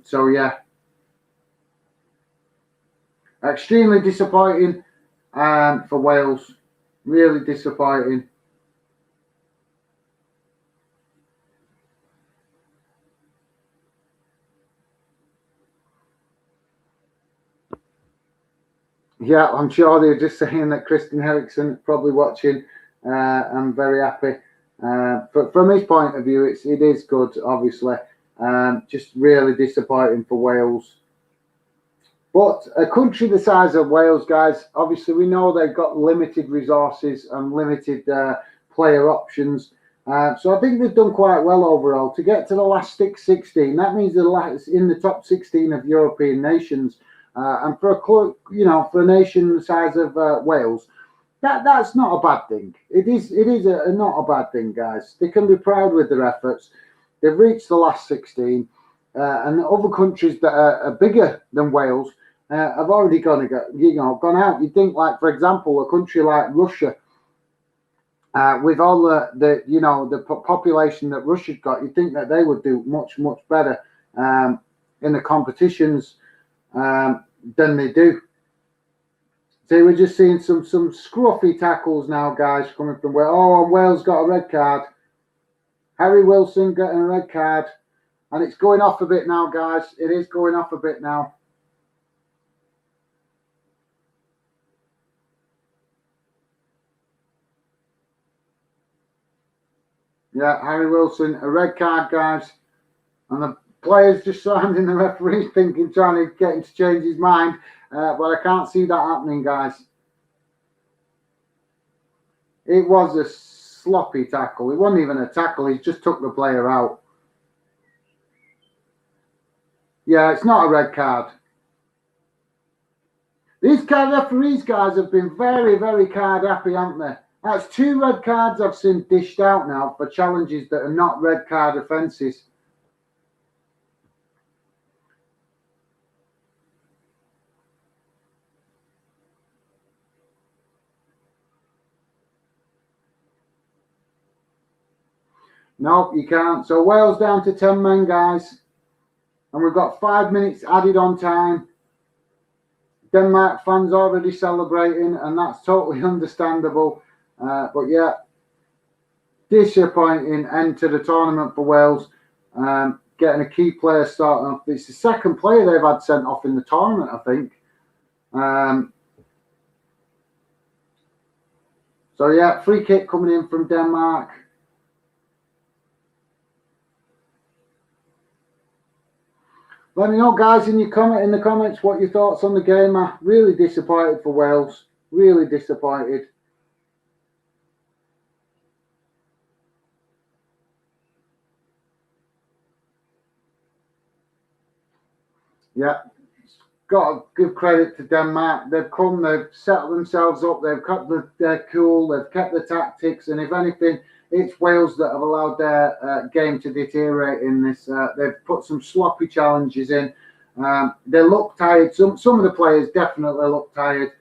So yeah, extremely disappointing for Wales. Really disappointing. Yeah, I'm sure they're just saying that Christian Eriksen is probably watching. I'm very happy. But from his point of view, it is good, obviously. Just really disappointing for Wales. But a country the size of Wales, guys, obviously we know they've got limited resources and limited player options. So I think they've done quite well overall. To get to the last 16, that means they're in the top 16 of European nations. And for a nation the size of Wales, that's not a bad thing. It is not a bad thing, guys. They can be proud with their efforts. They've reached the last 16, and other countries that are bigger than Wales have already gone out. You'd think, like, for example, a country like Russia, with all the population that Russia's got, you'd think that they would do much better in the competitions than they do. So we're just seeing some scruffy tackles now, guys, coming from Wales. Oh, and Wales got a red card. Harry Wilson getting a red card. And it's going off a bit now, guys. It is going off a bit now. Yeah, Harry Wilson, a red card, guys. And the players just surrounding the referee thinking, trying to get him to change his mind. But I can't see that happening, guys. It was a sloppy tackle. It wasn't even a tackle. He just took the player out. Yeah, it's not a red card. These card referees, guys, have been very, very card happy, haven't they? That's 2 red cards I've seen dished out now for challenges that are not red card offences. No, you can't. So Wales down to 10 men, guys. And we've got 5 minutes added on time. Denmark fans already celebrating, and that's totally understandable. But yeah, disappointing end to the tournament for Wales. Getting a key player starting off. It's the second player they've had sent off in the tournament, I think. So yeah, free kick coming in from Denmark. Let me know, guys, in the comments what your thoughts on the game are. Really disappointed for Wales. Really disappointed. Yeah, got to give credit to Denmark. They've come, they've set themselves up, they've kept their cool, they've kept the tactics, and if anything, it's Wales that have allowed their game to deteriorate in this. They've put some sloppy challenges in. They look tired. Some of the players definitely look tired.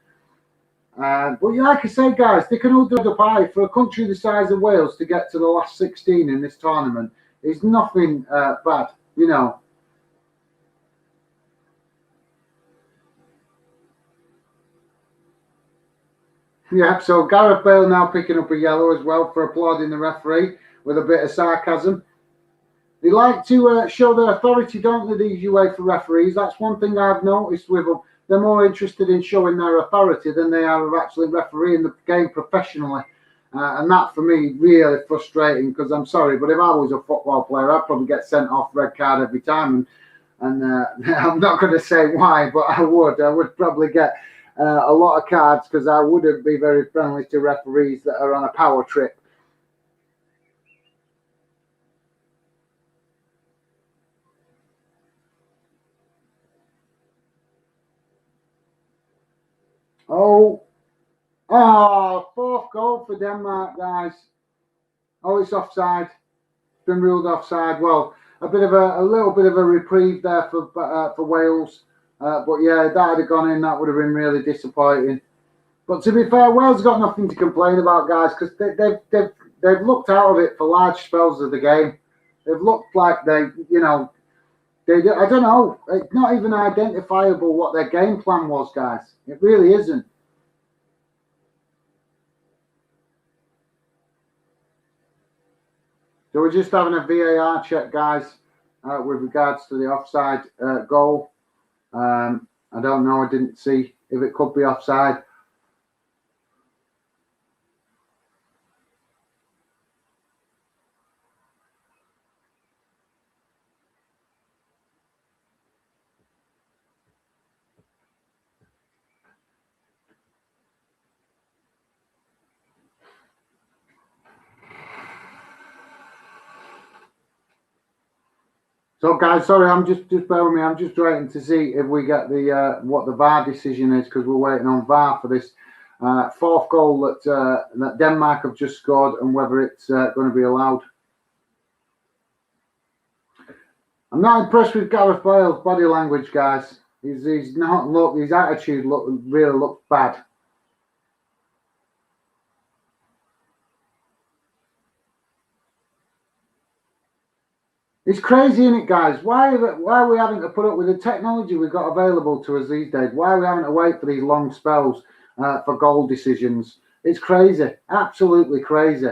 But like I say, guys, they can all do the pie. For a country the size of Wales to get to the last 16 in this tournament is nothing bad, you know. Yeah, so Gareth Bale now picking up a yellow as well for applauding the referee with a bit of sarcasm. They like to show their authority, don't they, these UEFA referees? That's one thing I've noticed with them. They're more interested in showing their authority than they are of actually refereeing the game professionally. And that, for me, really frustrating because I'm sorry, but if I was a football player, I'd probably get sent off red card every time. And I'm not going to say why, but I would probably get a lot of cards because I wouldn't be very friendly to referees that are on a power trip. Oh, 4th goal for Denmark, guys. Oh, it's offside. It's been ruled offside. Well, a little bit of a reprieve there for Wales. But yeah, if that had gone in, that would have been really disappointing. But to be fair, Wales got nothing to complain about, guys, because they've looked out of it for large spells of the game. They've looked like I don't know. It's not even identifiable what their game plan was, guys. It really isn't. So we're just having a VAR check, guys, with regards to the offside goal. I don't know. I didn't see if it could be offside. So, guys, sorry, I'm just bear with me. I'm just waiting to see if we get the what the VAR decision is because we're waiting on VAR for this 4th goal that Denmark have just scored and whether it's going to be allowed. I'm not impressed with Gareth Bale's body language, guys. He's not look. His attitude really looks bad. It's crazy, isn't it, guys? Why are we having to put up with the technology we've got available to us these days? Why are we having to wait for these long spells for goal decisions? It's crazy, absolutely crazy.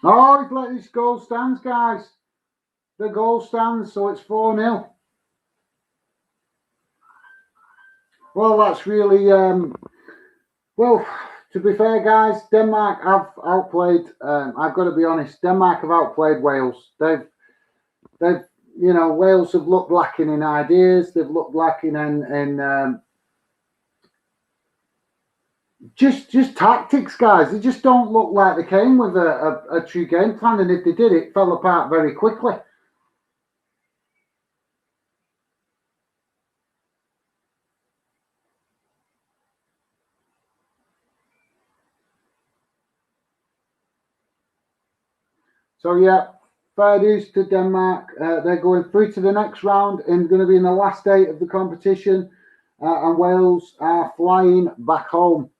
Oh, he's let this goal stands, guys. The goal stands, so it's 4-0. Well, that's really well. To be fair, guys, Denmark have outplayed. I've got to be honest. Denmark have outplayed Wales. They've Wales have looked lacking in ideas. They've looked lacking in just tactics, guys. They just don't look like they came with a true game plan. And if they did, it fell apart very quickly. So yeah, fair dues to Denmark. They're going through to the next round and going to be in the last 8 of the competition. And Wales are flying back home.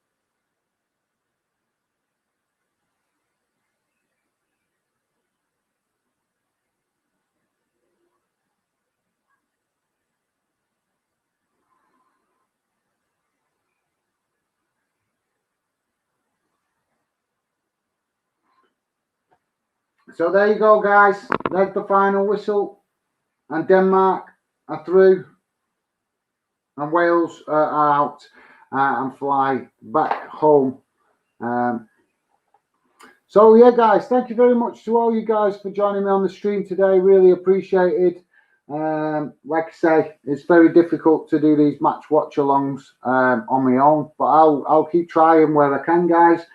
So there you go, guys. There's the final whistle. And Denmark are through. And Wales are out and fly back home. So yeah, guys, thank you very much to all you guys for joining me on the stream today. Really appreciated. Like I say, it's very difficult to do these match watch alongs on my own, but I'll keep trying where I can, guys.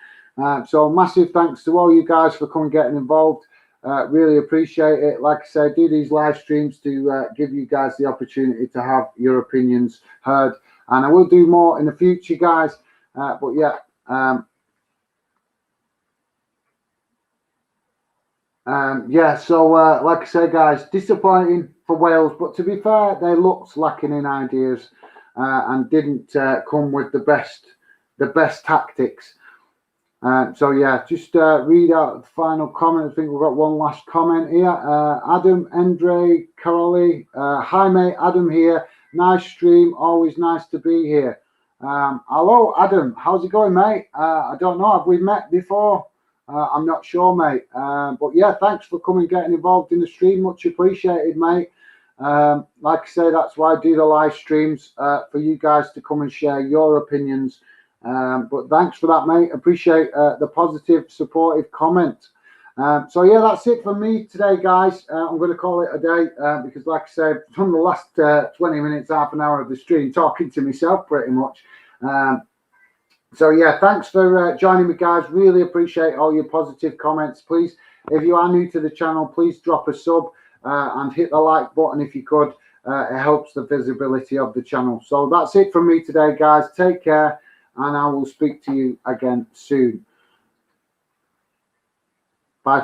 So massive thanks to all you guys for coming getting involved. Really appreciate it. Like I said, do these live streams to give you guys the opportunity to have your opinions heard, and I will do more in the future, guys. But yeah. So like I say, guys, disappointing for Wales, but to be fair, they looked lacking in ideas and didn't come with the best tactics. So yeah, just read out the final comment. I think we've got one last comment here. Adam Andre Caroli, hi mate, Adam here. Nice stream, always nice to be here. Hello, Adam. How's it going, mate? I don't know. Have we met before? I'm not sure, mate. But yeah, thanks for coming, getting involved in the stream. Much appreciated, mate. Like I say, that's why I do the live streams for you guys to come and share your opinions. But thanks for that, mate. Appreciate the positive, supportive comment. So yeah, that's it for me today, guys. I'm going to call it a day because, like I said, from the last 20 minutes, half an hour of the stream, talking to myself pretty much. So yeah, thanks for joining me, guys. Really appreciate all your positive comments. Please, if you are new to the channel, please drop a sub and hit the like button if you could. It helps the visibility of the channel. So that's it from me today, guys. Take care, and I will speak to you again soon. Bye.